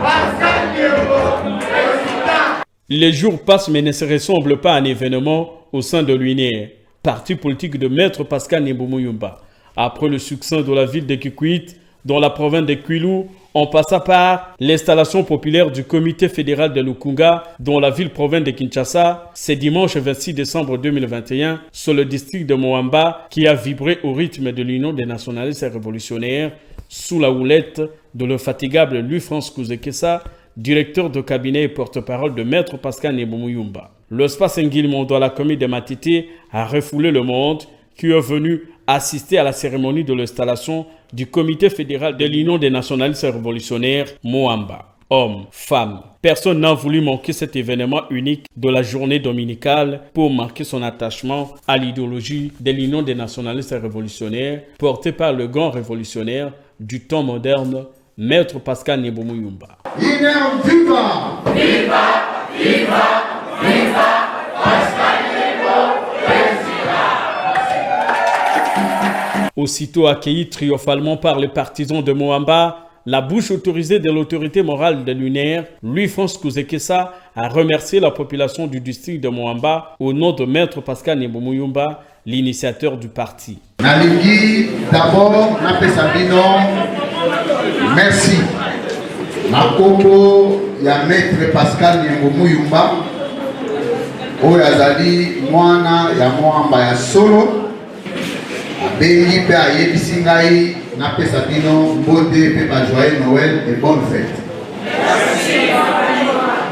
Pascal Niembo, président! Les jours passent mais ne se ressemblent pas à un événement au sein de l'UNIR, parti politique de Maître Pascal Niembo Muyumba. Après le succès de la ville de Kikwit, dans la province de Kwilu, on passa par l'installation populaire du comité fédéral de Lukunga dans la ville-province de Kinshasa, ce dimanche 26 décembre 2021, sur le district de Moamba, qui a vibré au rythme de l'Union des nationalistes révolutionnaires, sous la houlette de l'infatigable Louis-France Kuzikessa, directeur de cabinet et porte-parole de Maître Pascal Niembo Muyumba. L'espace Nguilmon dans la commune de Matete a refoulé le monde qui est venu assister à la cérémonie de l'installation du comité fédéral de l'Union des nationalistes révolutionnaires Moamba. Hommes, femmes, personne n'a voulu manquer cet événement unique de la journée dominicale pour marquer son attachement à l'idéologie de l'Union des nationalistes révolutionnaires portée par le grand révolutionnaire du temps moderne, Maître Pascal Niembo Muyumba. Viva! Viva! Viva! Viva! Pascal Niembo, président! Aussitôt accueilli triomphalement par les partisans de Moamba, la bouche autorisée de l'autorité morale de l'UNER, Louis-France Kuzikessa a remercié la population du district de Moamba au nom de Maître Pascal Niembo Muyumba, l'initiateur du parti. Nalingi, d'abord, merci. Makombo, ya Maître Pascal Niembo Muyumba, Oyazali, Mwana, ya Moamba, ya Solo. Béni pe ayebisi ngai na pesa bino bonne pe ba joyeux Noël et bonne fête.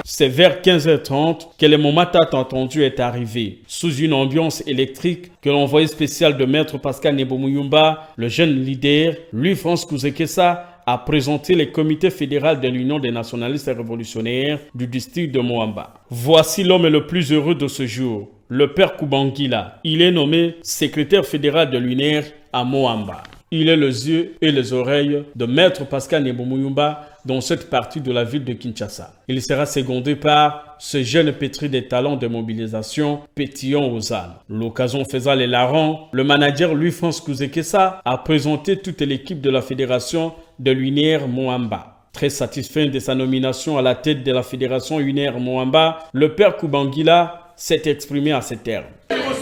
C'est vers 15h30 que le moment tant entendu est arrivé. Sous une ambiance électrique que l'envoyé spécial de Maître Pascal Niembo Muyumba, le jeune leader, Louis-France Kuzikessa, a présenté le comité fédéral de l'Union des nationalistes révolutionnaires du district de Moamba. Voici l'homme le plus heureux de ce jour, le père Kubangila. Il est nommé secrétaire fédéral de l'UNER à Moamba. Il est les yeux et les oreilles de Maître Pascal Niembo Muyumba dans cette partie de la ville de Kinshasa. Il sera secondé par ce jeune pétri des talents de mobilisation pétillant aux ânes. L'occasion faisant les larrons, le manager Louis-France Kuzikessa a présenté toute l'équipe de la fédération de l'UNER Moamba. Très satisfait de sa nomination à la tête de la fédération UNER Moamba, le père Kubangila s'est exprimé à ces termes.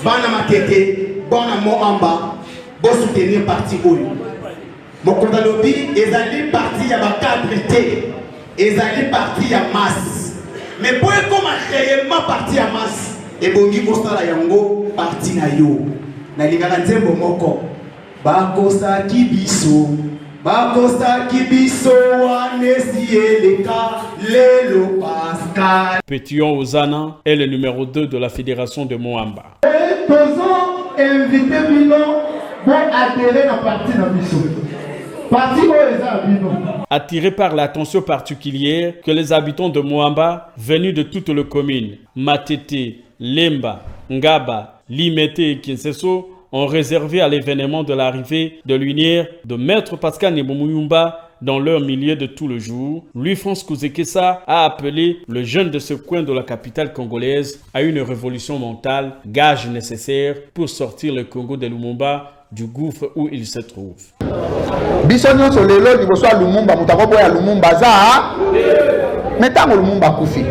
Bana Matete, Bana Moamba, bon soutenir parti Oyo. Mon condalobi, ezali parti ya ba cadre, ezali parti ya masse. Mais pour comme réellement parti à masse, et bongi kosala yango parti na yo. Na lingaka nzembo moko. Bakosa kibiso. Bakosa kibiso anesi eleka lelo Pascal. Pétion Ozana est le numéro 2 de la fédération de Moamba. Tozo invité bino pour adhérer à parti na biso. Attiré par l'attention particulière que les habitants de Moamba, venus de toutes les communes, Matete, Lemba, Ngaba, Limete et Kinseso, ont réservé à l'événement de l'arrivée de l'unière de Maître Pascal Nebomuyumba dans leur milieu de tout le jour, Louis-France Kouzekessa a appelé le jeune de ce coin de la capitale congolaise à une révolution mentale, gage nécessaire pour sortir le Congo de Lumumba du gouffre où il se trouve. Bisonyo sur le lot liboso Lumumba mutakobo ya Lumumba za metango Lumumba kufi.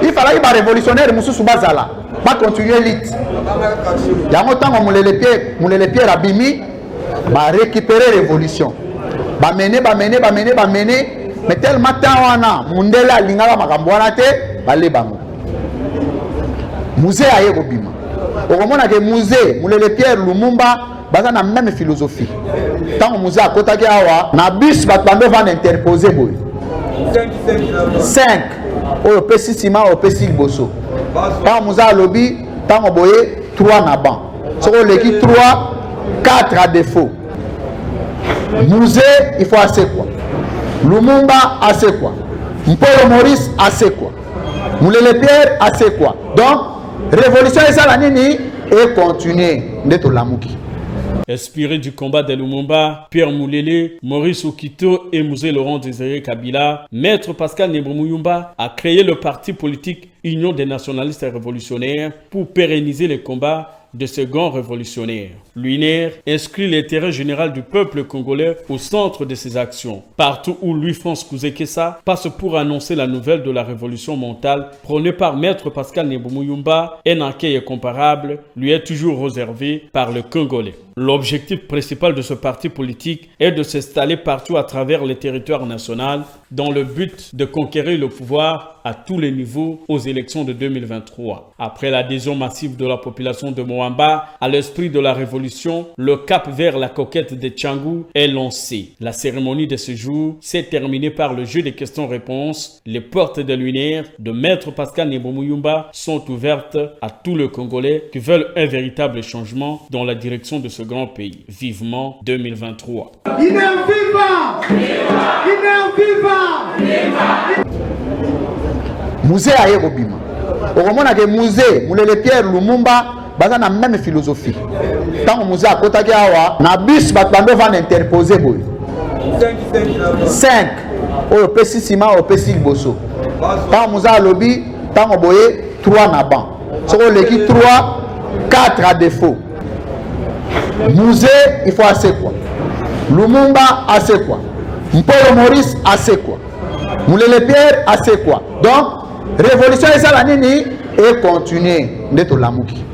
Il fallait ba révolutionnaire mususu bazala ba continuer lit. Yango tango mulele pierre abimi ba récupérer révolution. Ba mener mais tellement temps wana mundela lingala makambo wana te ba lebango. Musée aye kobima. Okomona ke musée mulele pierre Lumumba baza na même philosophie. Tant musée à kotaki awa na bus batando va interposer boy. 5 oyo pesi sima o pesi liboso. Tant musée à lobby tant boye 3 na ban. Soko leki 3 4 à défaut. Musée il faut assez quoi. Lumumba assez quoi. Mpolo Maurice assez quoi. Mulele Pierre assez quoi. Donc révolution ezala nini et continuer ndeto lamuki. Inspiré du combat de Lumumba, Pierre Moulele, Maurice Okito et Mouzé Laurent Désiré Kabila, Maître Pascal Nebomuyumba a créé le parti politique Union des nationalistes révolutionnaires pour pérenniser les combats de ce grand révolutionnaire. L'UNR inscrit l'intérêt général du peuple congolais au centre de ses actions. Partout où Louis-France Kouzekessa passe pour annoncer la nouvelle de la révolution mentale prônée par Maître Pascal Nebomuyumba, un accueil comparable lui est toujours réservé par le Congolais. L'objectif principal de ce parti politique est de s'installer partout à travers le territoire national dans le but de conquérir le pouvoir à tous les niveaux aux élections de 2023. Après l'adhésion massive de la population de Moamba à l'esprit de la révolution, le cap vers la conquête de Tchangou est lancé. La cérémonie de ce jour s'est terminée par le jeu des questions-réponses. Les portes de l'UNR de Maître Pascal Nebomuyumba sont ouvertes à tous les Congolais qui veulent un véritable changement dans la direction de ce grand pays. Vivement 2023. Musée aye kobima. Okomona ke musée mulele Pierre Lumumba baza na même philosophie. Tant musée a kotaki awa na bus batando va interposer boy. 5 oyo pesi sima o pesi liboso. Tant musée a lobby tant boye 3 na ban. Soko leki 3 4 à défaut. Musée il faut assez quoi. Lumumba assez quoi. Mpolo Maurice assez quoi. Mulele Pierre assez quoi. Donc révolution ezala nini et continuer ndeto lamuki.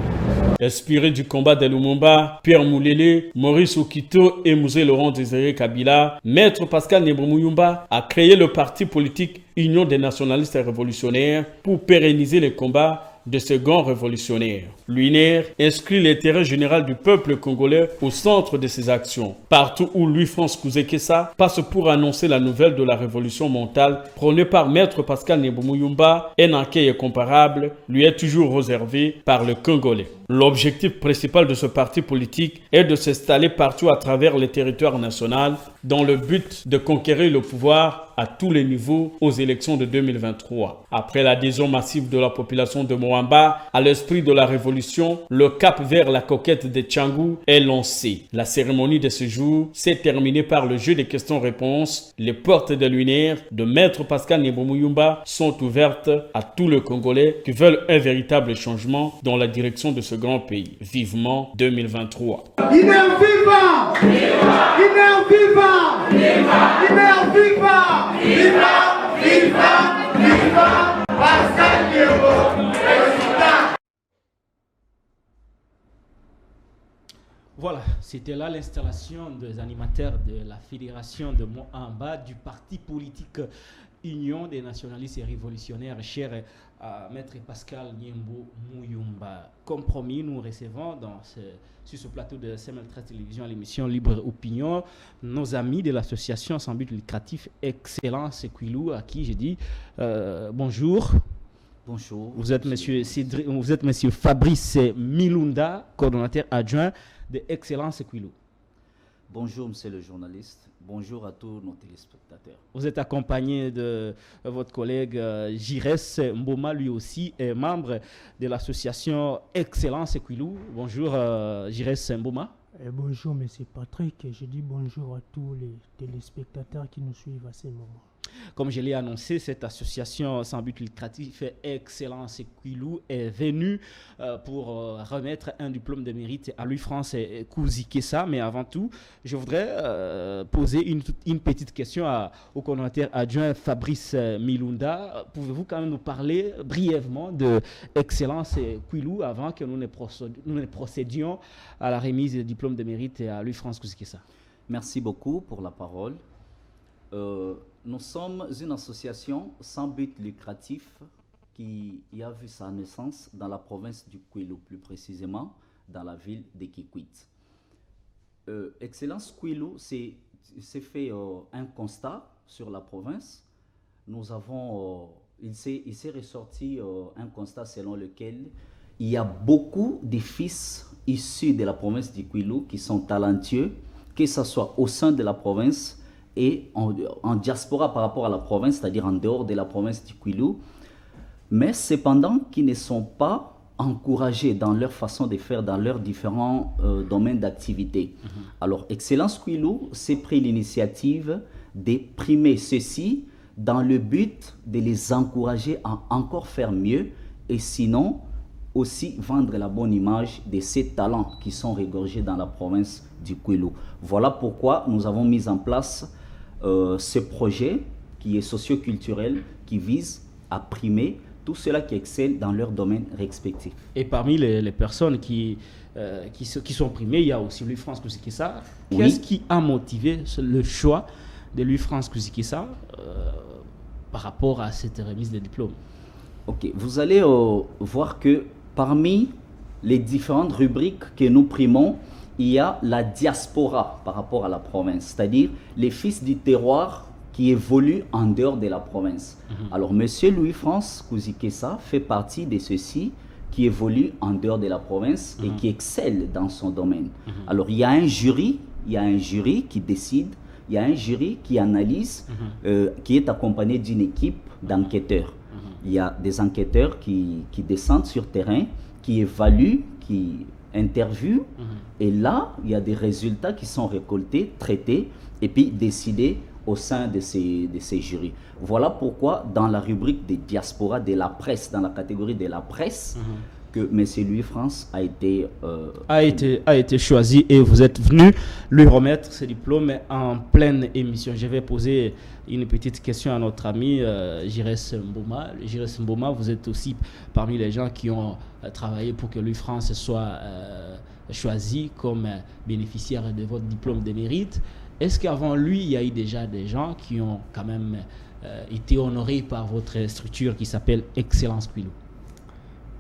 Inspiré du combat de Lumumba, Pierre Moulele, Maurice Okito et Mouzé Laurent Désiré Kabila, Maître Pascal Nebomuyumba a créé le parti politique Union des nationalistes révolutionnaires pour pérenniser les combats de ce grand révolutionnaire. L'UNR inscrit l'intérêt général du peuple congolais au centre de ses actions. Partout où Louis-France Kouzekessa passe pour annoncer la nouvelle de la révolution mentale prônée par Maître Pascal Nebomuyumba, un accueil comparable lui est toujours réservé par le Congolais. L'objectif principal de ce parti politique est de s'installer partout à travers le territoire national dans le but de conquérir le pouvoir à tous les niveaux aux élections de 2023. Après l'adhésion massive de la population de Moamba à l'esprit de la révolution, le cap vers la conquête de Tchangou est lancé. La cérémonie de ce jour s'est terminée par le jeu des questions-réponses. Les portes de l'UNR de Maître Pascal Nebomuyumba sont ouvertes à tous les Congolais qui veulent un véritable changement dans la direction de ce grand pays. Vivement 2023. Voilà, c'était là l'installation des animateurs de la fédération de Moamba, du parti politique Union des nationalistes et révolutionnaires, cher à Maître Pascal Niembo Muyumba. Comme promis, nous recevons sur ce plateau de CML13 Télévision, l'émission Libre Opinion, nos amis de l'association sans but lucratif Excellence Kouilou, à qui j'ai dit bonjour. Bonjour. Vous êtes monsieur Fabrice Milunda, coordonnateur adjoint de Excellence Kouilou. Bonjour, monsieur le journaliste. Bonjour à tous nos téléspectateurs. Vous êtes accompagné de votre collègue Jires Mboma, lui aussi est membre de l'association Excellence Kouilou. Bonjour Jires Mboma. Bonjour monsieur Patrick, et je dis bonjour à tous les téléspectateurs qui nous suivent à ce moment. Comme je l'ai annoncé, cette association sans but lucratif Excellence Kouilou est venue pour remettre un diplôme de mérite à Louis-France Kouzi Kessa. Mais avant tout, je voudrais poser une petite question au coordonnateur adjoint Fabrice Milunda. Pouvez-vous quand même nous parler brièvement de Excellence Kouilou avant que nous ne procédions à la remise du diplôme de mérite à Louis-France Kouzi Kessa? Merci beaucoup pour la parole. Nous sommes une association sans but lucratif qui a vu sa naissance dans la province du Kouilou, plus précisément dans la ville de Kikwit. Excellence Kouilou s'est fait un constat sur la province. Il s'est ressorti un constat selon lequel il y a beaucoup de fils issus de la province du Kouilou qui sont talentueux, que ce soit au sein de la province et en diaspora par rapport à la province, c'est-à-dire en dehors de la province du Kouilou, mais cependant qui ne sont pas encouragés dans leur façon de faire, dans leurs différents domaines d'activité. Alors, Excellence Kouilou s'est pris l'initiative de primer ceux-ci dans le but de les encourager à encore faire mieux et sinon aussi vendre la bonne image de ces talents qui sont regorgés dans la province du Kouilou. Voilà pourquoi nous avons mis en place ce projet qui est socio-culturel, qui vise à primer tous ceux-là qui excellent dans leur domaine respectif. Et parmi les personnes qui sont primées, il y a aussi Louis-France Kouzi Kessa. Qu'est-ce qui a motivé le choix de Louis-France Kouzi Kessa par rapport à cette remise de diplôme? Ok, vous allez voir que parmi les différentes rubriques que nous primons, il y a la diaspora par rapport à la province, c'est-à-dire les fils du terroir qui évoluent en dehors de la province. Alors, monsieur Louis-France Kouzi Kessa fait partie de ceux-ci qui évoluent en dehors de la province et qui excellent dans son domaine. Alors, il y a un jury qui décide, il y a un jury qui analyse, qui est accompagné d'une équipe d'enquêteurs. Il y a des enquêteurs qui descendent sur terrain, qui évaluent, qui interviewent, et là, il y a des résultats qui sont récoltés, traités, et puis décidés au sein de ces jurys. Voilà pourquoi, dans la rubrique des diasporas de la presse, dans la catégorie de la presse, que M. Louis-France a été choisi et vous êtes venu lui remettre ce diplôme en pleine émission. Je vais poser une petite question à notre ami Jires Mboma. Jires Mboma, vous êtes aussi parmi les gens qui ont travaillé pour que Louis-France soit choisi comme bénéficiaire de votre diplôme de mérite. Est-ce qu'avant lui, il y a eu déjà des gens qui ont quand même été honorés par votre structure qui s'appelle Excellence Kouilou?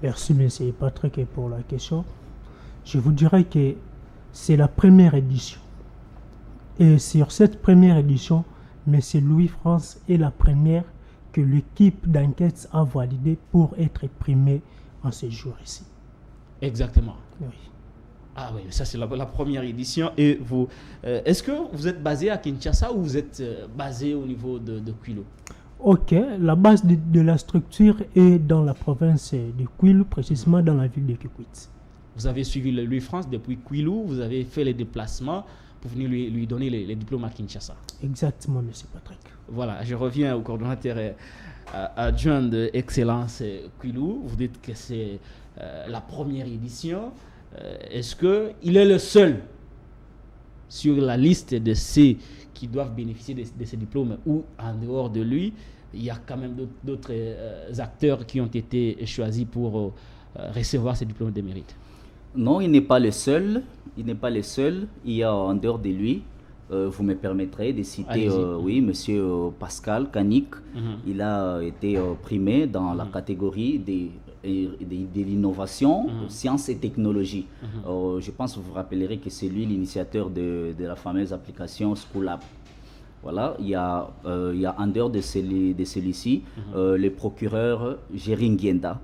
Merci M. Patrick pour la question. Je vous dirais que c'est la première édition. Et sur cette première édition, M. Louis-France est la première que l'équipe d'enquête a validée pour être primée en ce jour ici. Exactement. Oui. Ah oui, ça c'est la première édition. Et vous, est-ce que vous êtes basé à Kinshasa ou vous êtes basé au niveau de Kouilou? Ok, la base de la structure est dans la province de Kouilou, précisément dans la ville de Kikwit. Vous avez suivi le Louis-France depuis Kouilou, vous avez fait les déplacements pour venir lui donner les diplômes à Kinshasa. Exactement, M. Patrick. Voilà, je reviens au coordonnateur adjoint de Excellence Kouilou. Vous dites que c'est la première édition. Est-ce qu'il est le seul sur la liste de ceux qui doivent bénéficier de ces diplômes ou en dehors de lui, il y a quand même d'autres acteurs qui ont été choisis pour recevoir ces diplômes de mérite? Non, il n'est pas le seul. Il n'est pas le seul. Il y a en dehors de lui vous me permettrez de citer oui, monsieur Pascal Kanik. Il a été primé dans la catégorie de l'innovation, sciences et technologies. Je pense que vous vous rappellerez que c'est lui l'initiateur de la fameuse application Schoolab. Voilà, il y a en dehors de celui-ci, le procureur Geringienda,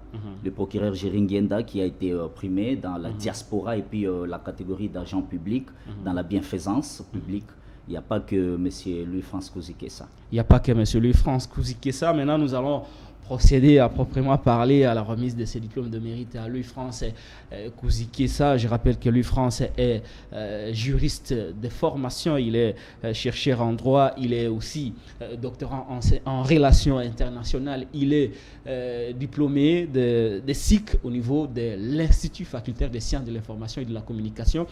qui a été primé dans la diaspora et puis la catégorie d'agent public, dans la bienfaisance publique. Il n'y a pas que M. Louis-France Kouzikessa. Il n'y a pas que M. Louis-France Kouzikessa. Maintenant, nous allons procéder à proprement parler à la remise de ses diplômes de mérite à Louis-France Kouzikessa. Je rappelle que Louis-France est juriste de formation, il est chercheur en droit, il est aussi doctorant en relations internationales, il est diplômé de SIC au niveau de l'Institut facultaire des sciences de l'information et de la communication.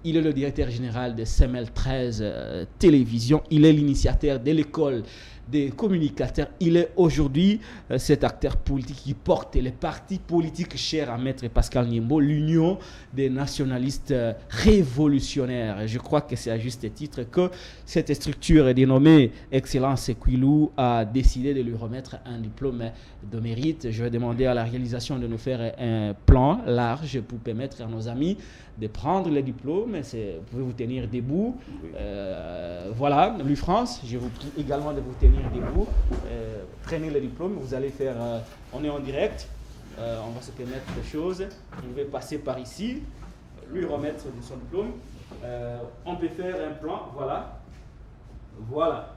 Il est le directeur général de CML 13 Télévision, il est l'initiateur de l'école des communicateurs. Il est aujourd'hui cet acteur politique qui porte les partis politiques chers à Maître Pascal Niembo, l'Union des nationalistes révolutionnaires. Et je crois que c'est à juste titre que cette structure dénommée Excellence Kouilou a décidé de lui remettre un diplôme de mérite. Je vais demander à la réalisation de nous faire un plan large pour permettre à nos amis de prendre le diplôme. Vous pouvez vous tenir debout. Voilà, Louis-France, je vous prie également de vous tenir debout. Prenez le diplôme, vous allez faire... on est en direct, on va se permettre des choses. Vous pouvez passer par ici, lui remettre son diplôme. On peut faire un plan, voilà. Voilà.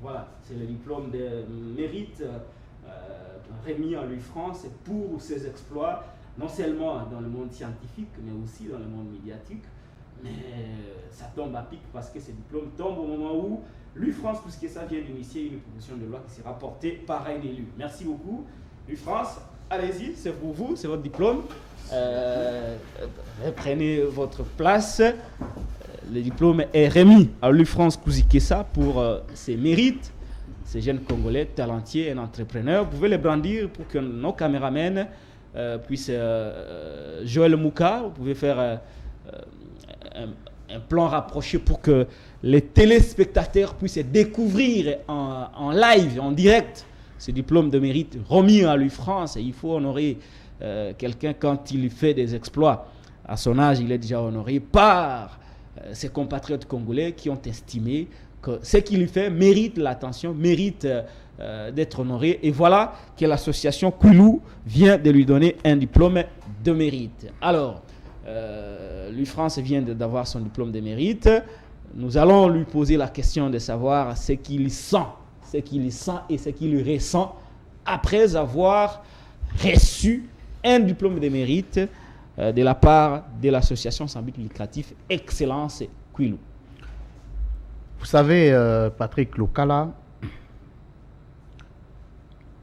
Voilà, c'est le diplôme de mérite remis à Louis-France pour ses exploits, non seulement dans le monde scientifique, mais aussi dans le monde médiatique. Mais ça tombe à pic parce que ce diplôme tombe au moment où Louis-France Kouzikessa vient d'initier une proposition de loi qui sera portée par un élu. Merci beaucoup. Louis-France, allez-y, c'est pour vous, c'est votre diplôme. Prenez votre place. Le diplôme est remis à Louis-France Kouzikessa pour ses mérites. Ces jeunes Congolais talentueux et entrepreneurs, vous pouvez les brandir pour que nos caméramens puissent... Joël Mouka, vous pouvez faire un plan rapproché pour que les téléspectateurs puissent découvrir en live, en direct, ce diplôme de mérite remis à Louis-France. Il faut honorer quelqu'un quand il fait des exploits. À son âge, il est déjà honoré par ses compatriotes congolais qui ont estimé que ce qu'il lui fait mérite l'attention, mérite d'être honoré. Et voilà que l'association Kouilou vient de lui donner un diplôme de mérite. Alors, Louis-France vient d'avoir son diplôme de mérite. Nous allons lui poser la question de savoir ce qu'il sent et ce qu'il ressent après avoir reçu un diplôme de mérite de la part de l'association sans but lucratif Excellence Kouilou. Vous savez, Patrick Lokala,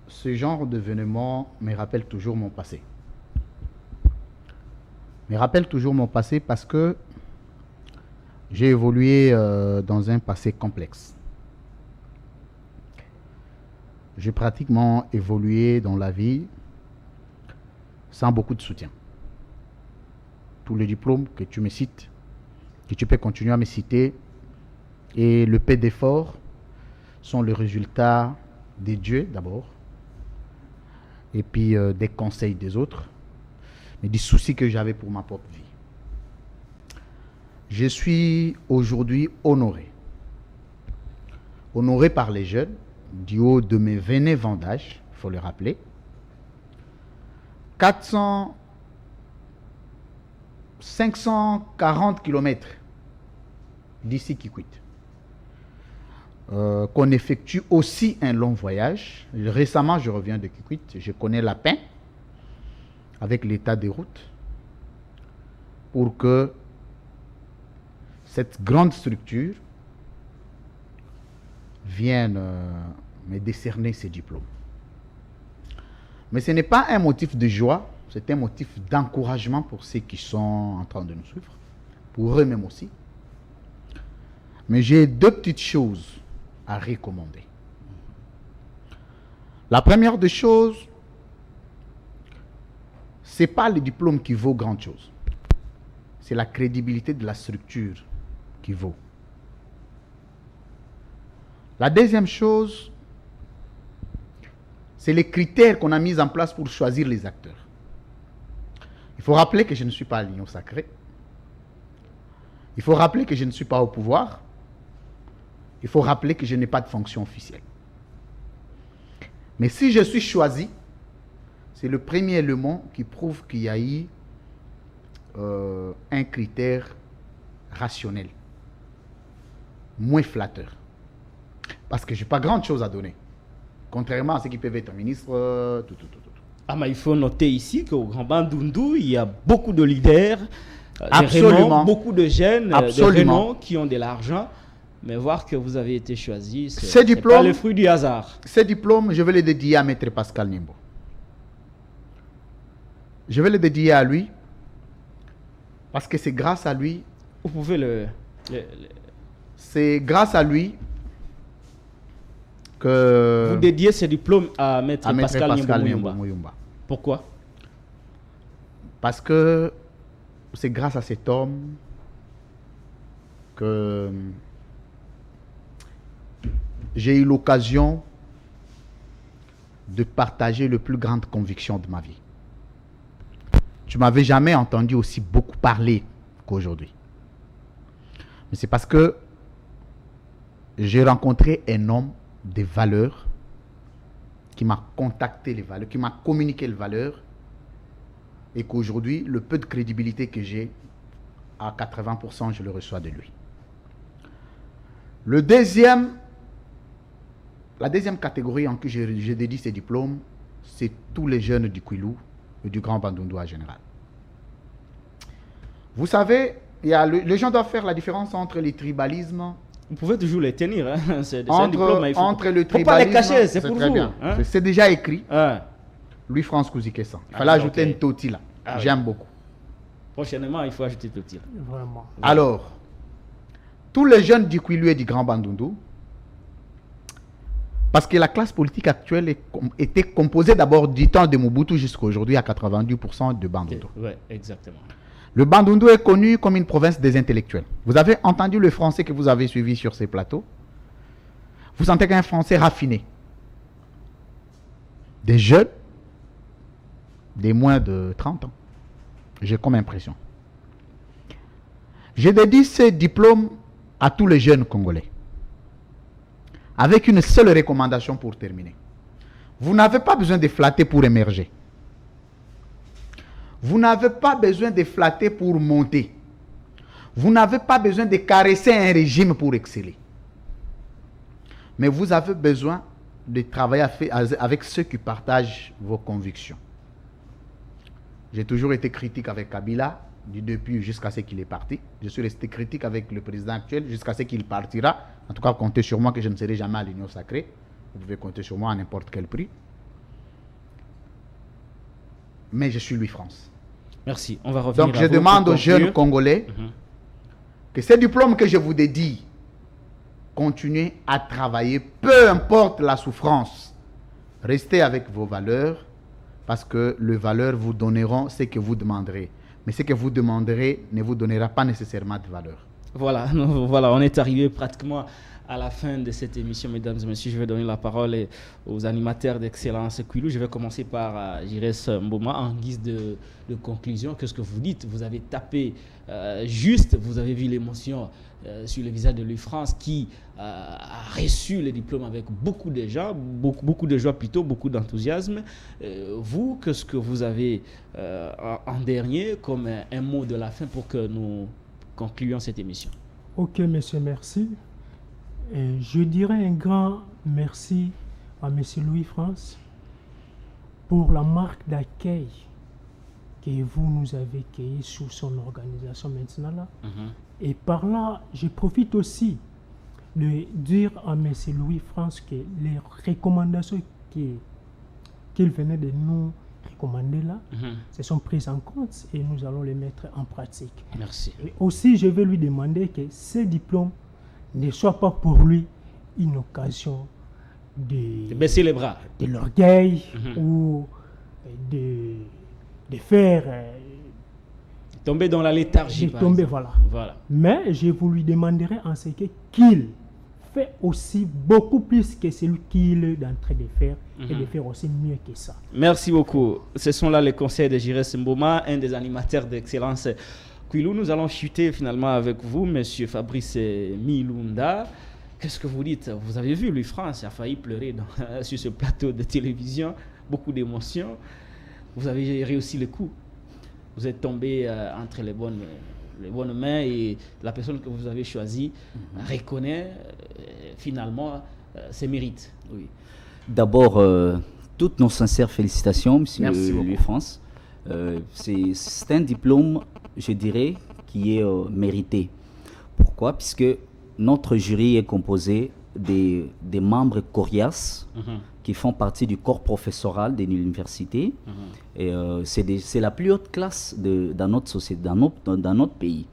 ce genre d'événement me rappelle toujours mon passé. Me rappelle toujours mon passé parce que j'ai évolué dans un passé complexe. J'ai pratiquement évolué dans la vie sans beaucoup de soutien. Tous les diplômes que tu me cites, que tu peux continuer à me citer, et le peu d'efforts sont le résultat des dieux d'abord, et puis des conseils des autres, mais des soucis que j'avais pour ma propre vie. Je suis aujourd'hui honoré. Honoré par les jeunes, du haut de mes 29 ans d'âge, il faut le rappeler. 540 km d'ici Kikwit. Qu'on effectue aussi un long voyage. Récemment, je reviens de Kikwit. Je connais la peine avec l'état des routes pour que cette grande structure vienne me décerner ces diplômes. Mais ce n'est pas un motif de joie, c'est un motif d'encouragement pour ceux qui sont en train de nous suivre, pour eux-mêmes aussi. Mais j'ai deux petites choses à recommander. La première des choses, ce n'est pas le diplôme qui vaut grande chose. c'est la crédibilité de la structure qui vaut. La deuxième chose, c'est les critères qu'on a mis en place pour choisir les acteurs. Il faut rappeler que je ne suis pas à l'Union sacrée. Il faut rappeler que je ne suis pas au pouvoir. Il faut rappeler que je n'ai pas de fonction officielle. Mais si je suis choisi, c'est le premier élément qui prouve qu'il y a eu un critère rationnel, moins flatteur. Parce que je n'ai pas grande chose à donner. Contrairement à ceux qui peuvent être ministres, tout. Ah, mais il faut noter ici qu'au Grand Bandundu, il y a beaucoup de leaders, Absolument. beaucoup de jeunes, Absolument. des renommes qui ont de l'argent. Mais voir que vous avez été choisi, Ces c'est diplômes- pas le fruit du hasard. Ces diplômes, je vais les dédier à Maître Pascal Nimbo. Je vais les dédier à lui parce que c'est grâce à lui, Vous pouvez c'est grâce à lui que vous dédiez ces diplômes à Maître à Maître Pascal Pascal Nimbo Nimbo Muyumba. Muyumba. Pourquoi? Parce que c'est grâce à cet homme que j'ai eu l'occasion de partager les plus grandes convictions de ma vie. Tu m'avais jamais entendu aussi beaucoup parler qu'aujourd'hui. Mais c'est parce que j'ai rencontré un homme des valeurs qui m'a contacté les valeurs, qui m'a communiqué les valeurs et qu'aujourd'hui, le peu de crédibilité que j'ai, à 80%, je le reçois de lui. La deuxième catégorie en qui je dédie ces diplômes, c'est tous les jeunes du Kwilu et du Grand Bandundu en général. Vous savez, les gens doivent faire la différence entre les tribalismes. Vous pouvez toujours les tenir. Hein? C'est un diplôme. Il faut, Entre le faut pas les tribalisme, cacher, c'est pour très vous. bien. Hein? C'est déjà écrit. Ah. Louis-France Kouzikessan. Il Ah, fallait ajouter ok. une toti là. Ah, oui. J'aime beaucoup. Prochainement, il faut ajouter tout tir. Vraiment. Alors, tous les jeunes du Kwilu et du Grand Bandundu, parce que la classe politique actuelle était composée d'abord du temps de Mobutu jusqu'à aujourd'hui à 90% de Bandundu. Oui, exactement. Le Bandundu est connu comme une province des intellectuels. Vous avez entendu le français que vous avez suivi sur ces plateaux. Vous sentez qu'un français raffiné. Des jeunes, des moins de 30 ans. J'ai comme impression. Je dédie ces diplômes à tous les jeunes Congolais. Avec une seule recommandation pour terminer. Vous n'avez pas besoin de flatter pour émerger. Vous n'avez pas besoin de flatter pour monter. Vous n'avez pas besoin de caresser un régime pour exceller. Mais vous avez besoin de travailler avec ceux qui partagent vos convictions. J'ai toujours été critique avec Kabila, du début jusqu'à ce qu'il est parti. Je suis resté critique avec le président actuel jusqu'à ce qu'il partira. En tout cas, comptez sur moi que je ne serai jamais à l'Union sacrée. Vous pouvez compter sur moi à n'importe quel prix. Mais je suis Louis-France. Merci. On va revenir Donc à je vous demande pour aux jeunes conclure. Congolais que ces diplômes que je vous dédie, continuez à travailler, peu importe la souffrance. Restez avec vos valeurs, parce que les valeurs vous donneront ce que vous demanderez. Mais ce que vous demanderez ne vous donnera pas nécessairement de valeur. Voilà, voilà, on est arrivé pratiquement à la fin de cette émission, mesdames et messieurs. Je vais donner la parole aux animateurs d'Excellence Kwilu. Je vais commencer par Jires Mboma en guise de conclusion. Qu'est-ce que vous dites? Vous avez tapé juste, vous avez vu l'émotion sur le visage de Louis-France qui a reçu le diplôme avec beaucoup de gens, beaucoup de joie plutôt, beaucoup d'enthousiasme. Vous, qu'est-ce que vous avez en dernier comme un mot de la fin pour que nous concluions cette émission? Ok, monsieur, merci. Et je dirais un grand merci à monsieur Louis-France pour la marque d'accueil que vous nous avez accueilli sous son organisation maintenant là. Et par là, je profite aussi de dire à monsieur Louis-France que les recommandations qu'il venait de nous recommander là, se sont prises en compte et nous allons les mettre en pratique. Merci. Et aussi, je vais lui demander que ces diplômes ne soient pas pour lui une occasion De baisser les bras. de l'orgueil ou de faire Tombé dans la léthargie. J'ai tombé, voilà. Mais je vous lui demanderai en ce qu'il fait aussi beaucoup plus que celui qu'il est en train de faire et de faire aussi mieux que ça. Merci beaucoup. Ce sont là les conseils de Jires Mboma, un des animateurs d'excellence Kwilu. Nous allons chuter finalement avec vous, monsieur Fabrice Milunda. Qu'est-ce que vous dites? Vous avez vu, Louis France a failli pleurer sur ce plateau de télévision, beaucoup d'émotions. Vous avez réussi le coup. Vous êtes tombé entre les bonnes mains et la personne que vous avez choisie reconnaît finalement ses mérites. Oui. D'abord, toutes nos sincères félicitations, monsieur Louis France. C'est un diplôme, je dirais, qui est mérité. Pourquoi? Puisque notre jury est composé des membres coriaces qui font partie du corps professoral de l'université. Et c'est la plus haute classe dans notre société, dans notre pays.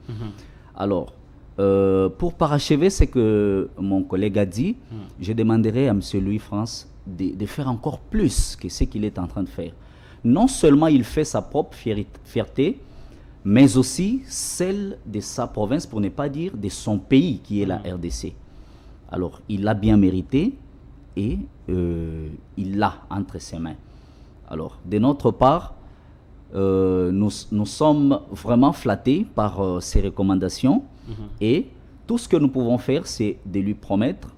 Alors, pour parachever ce que mon collègue a dit, je demanderai à M. Louis France de faire encore plus que ce qu'il est en train de faire. Non seulement il fait sa propre fierté, mais aussi celle de sa province, pour ne pas dire de son pays, qui est la RDC. Alors, il l'a bien mérité et il l'a entre ses mains. Alors, de notre part, nous sommes vraiment flattés par ces recommandations et tout ce que nous pouvons faire, c'est de lui promettre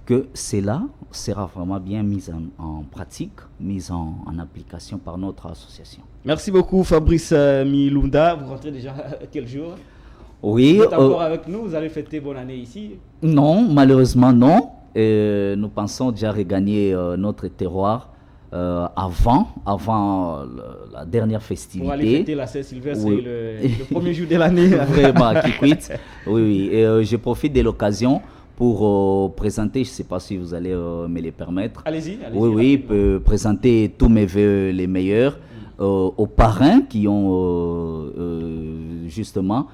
que cela sera vraiment bien mis en pratique, mis en application par notre association. Merci beaucoup Fabrice Milunda. Vous rentrez déjà quel jour? Oui. Vous êtes encore avec nous? Vous allez fêter bonne année ici? Non, malheureusement non. Nous pensons déjà regagner notre terroir avant la dernière festivité. Pour aller fêter la Saint-Sylvestre, oui. le premier jour de l'année. Vraiment, Kikwit. Oui. Et je profite de l'occasion pour présenter, je ne sais pas si vous allez me les permettre. Allez-y. Oui, présenter tous mes vœux les meilleurs aux parrains qui ont justement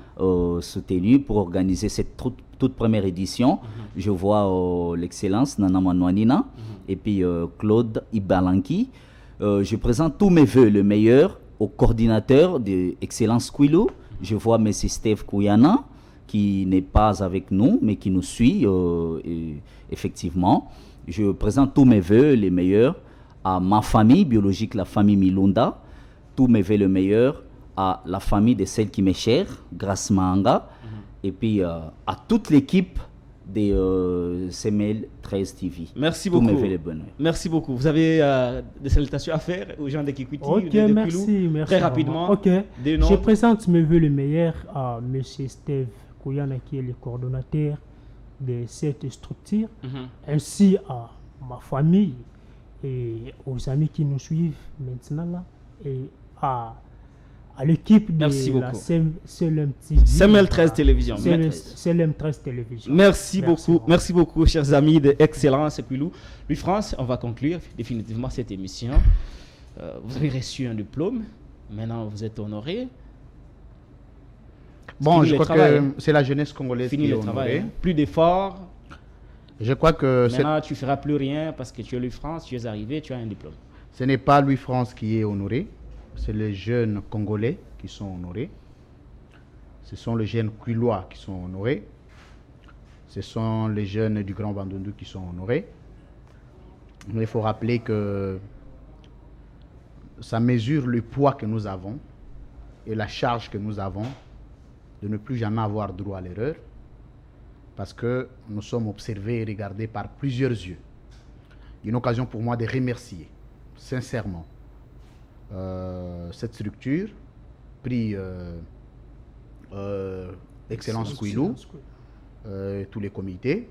soutenu pour organiser cette toute première édition. Je vois l'excellence Nana Manouanina et puis Claude Ibalanki. Je présente tous mes vœux les meilleurs au coordinateur de Excellence Kwilu. Je vois M. Steve Kouyana, qui n'est pas avec nous, mais qui nous suit, effectivement. Je présente tous mes voeux les meilleurs à ma famille biologique, la famille Milunda. Tous mes voeux les meilleurs à la famille de celle qui m'est chère, Grace Mahanga. Et puis à toute l'équipe de CML 13 TV. Merci tous beaucoup. Mes voeux les bonheurs. Merci beaucoup. Vous avez des salutations à faire aux gens de Kikwiti? Ok, merci. Très rapidement. Ok. Je présente mes voeux les meilleurs à M. Steve Kouyana, qui est le coordonnateur de cette structure, ainsi à ma famille et aux amis qui nous suivent maintenant là, et à l'équipe de la CML 13 Télévision. CML 13 Télévision. Merci beaucoup, chers amis de Excellence Kwilu. Louis France, on va conclure définitivement cette émission. Vous avez reçu un diplôme, maintenant vous êtes honoré. Bon, je crois que c'est la jeunesse congolaise qui est honorée. Plus d'efforts. Je crois que maintenant, tu ne feras plus rien parce que tu es Louis France, tu es arrivé, tu as un diplôme. Ce n'est pas Louis France qui est honoré, c'est les jeunes Congolais qui sont honorés. Ce sont les jeunes Kwilois qui sont honorés. Ce sont les jeunes du Grand Bandundu qui sont honorés. Mais il faut rappeler que ça mesure le poids que nous avons et la charge que nous avons de ne plus jamais avoir droit à l'erreur, parce que nous sommes observés et regardés par plusieurs yeux. Une occasion pour moi de remercier sincèrement cette structure, prix Excellence Kwilu, tous les comités,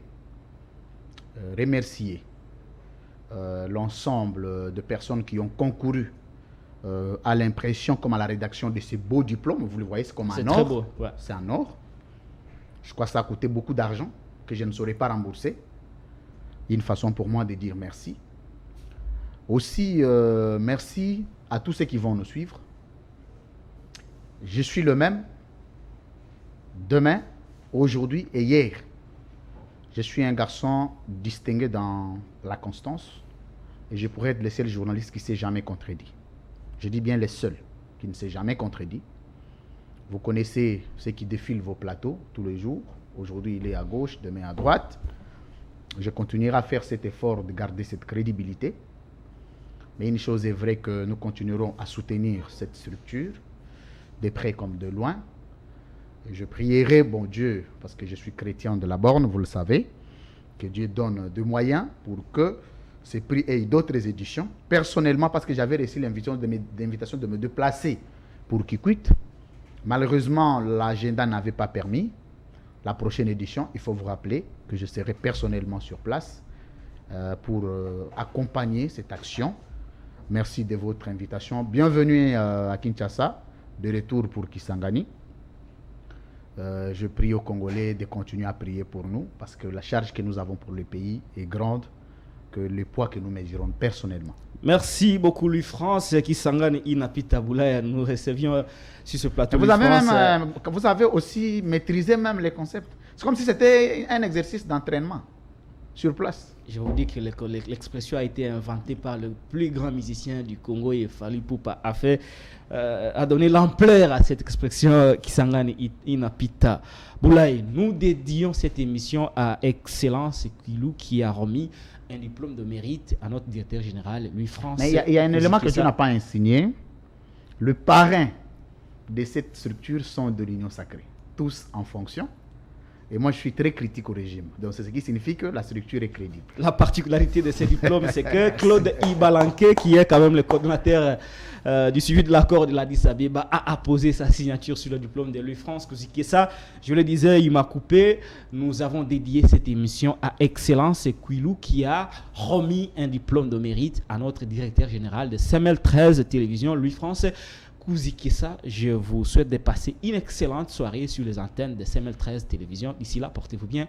remercier l'ensemble de personnes qui ont concouru à l'impression comme à la rédaction de ces beaux diplômes. Vous le voyez, c'est comme un or. C'est très beau. Ouais. C'est un or. Je crois que ça a coûté beaucoup d'argent que je ne saurais pas rembourser. Une façon pour moi de dire merci. Aussi, merci à tous ceux qui vont nous suivre. Je suis le même demain, aujourd'hui et hier. Je suis un garçon distingué dans la constance et je pourrais être le seul journaliste qui ne s'est jamais contredit. Je dis bien les seuls qui ne s'est jamais contredit. Vous connaissez ceux qui défilent vos plateaux tous les jours. Aujourd'hui, il est à gauche, demain à droite. Je continuerai à faire cet effort de garder cette crédibilité. Mais une chose est vraie que nous continuerons à soutenir cette structure, de près comme de loin. Et je prierai, bon Dieu, parce que je suis chrétien de la borne, vous le savez, que Dieu donne des moyens pour que ces prix aient d'autres éditions. Personnellement, parce que j'avais reçu l'invitation de me déplacer pour Kikwit. Malheureusement, l'agenda n'avait pas permis. La prochaine édition, il faut vous rappeler que je serai personnellement sur place pour accompagner cette action. Merci de votre invitation. Bienvenue à Kinshasa, de retour pour Kisangani. Je prie aux Congolais de continuer à prier pour nous parce que la charge que nous avons pour le pays est grande que le poids que nous mesurons personnellement. Merci beaucoup, Louis France. Kisangani Inapita Boulaya, nous recevions sur ce plateau. Vous avez aussi maîtrisé même les concepts. C'est comme si c'était un exercice d'entraînement sur place. Je vous dis que l'expression a été inventée par le plus grand musicien du Congo, Fally Ipupa, a donné l'ampleur à cette expression Kisangani Inapita Boulaya. Nous dédions cette émission à Excellence Kwilou qui a remis un diplôme de mérite à notre directeur général, Louis France. Mais il y a un élément que tu n'as pas enseigné. Le parrain de cette structure sont de l'Union sacrée, tous en fonction. Et moi, je suis très critique au régime. Donc, c'est ce qui signifie que la structure est crédible. La particularité de ces diplômes, c'est que Claude Ibalanke, qui est quand même le coordonnateur du suivi de l'accord de l'Addis Abeba, a apposé sa signature sur le diplôme de Louis France Kuzikesa. Je le disais, il m'a coupé. Nous avons dédié cette émission à Excellence Kwilou, qui a remis un diplôme de mérite à notre directeur général de CML 13 Télévision, Louis France Kuzikesa. Je vous souhaite de passer une excellente soirée sur les antennes de CML 13 Télévision. D'ici là, portez-vous bien.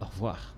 Au revoir.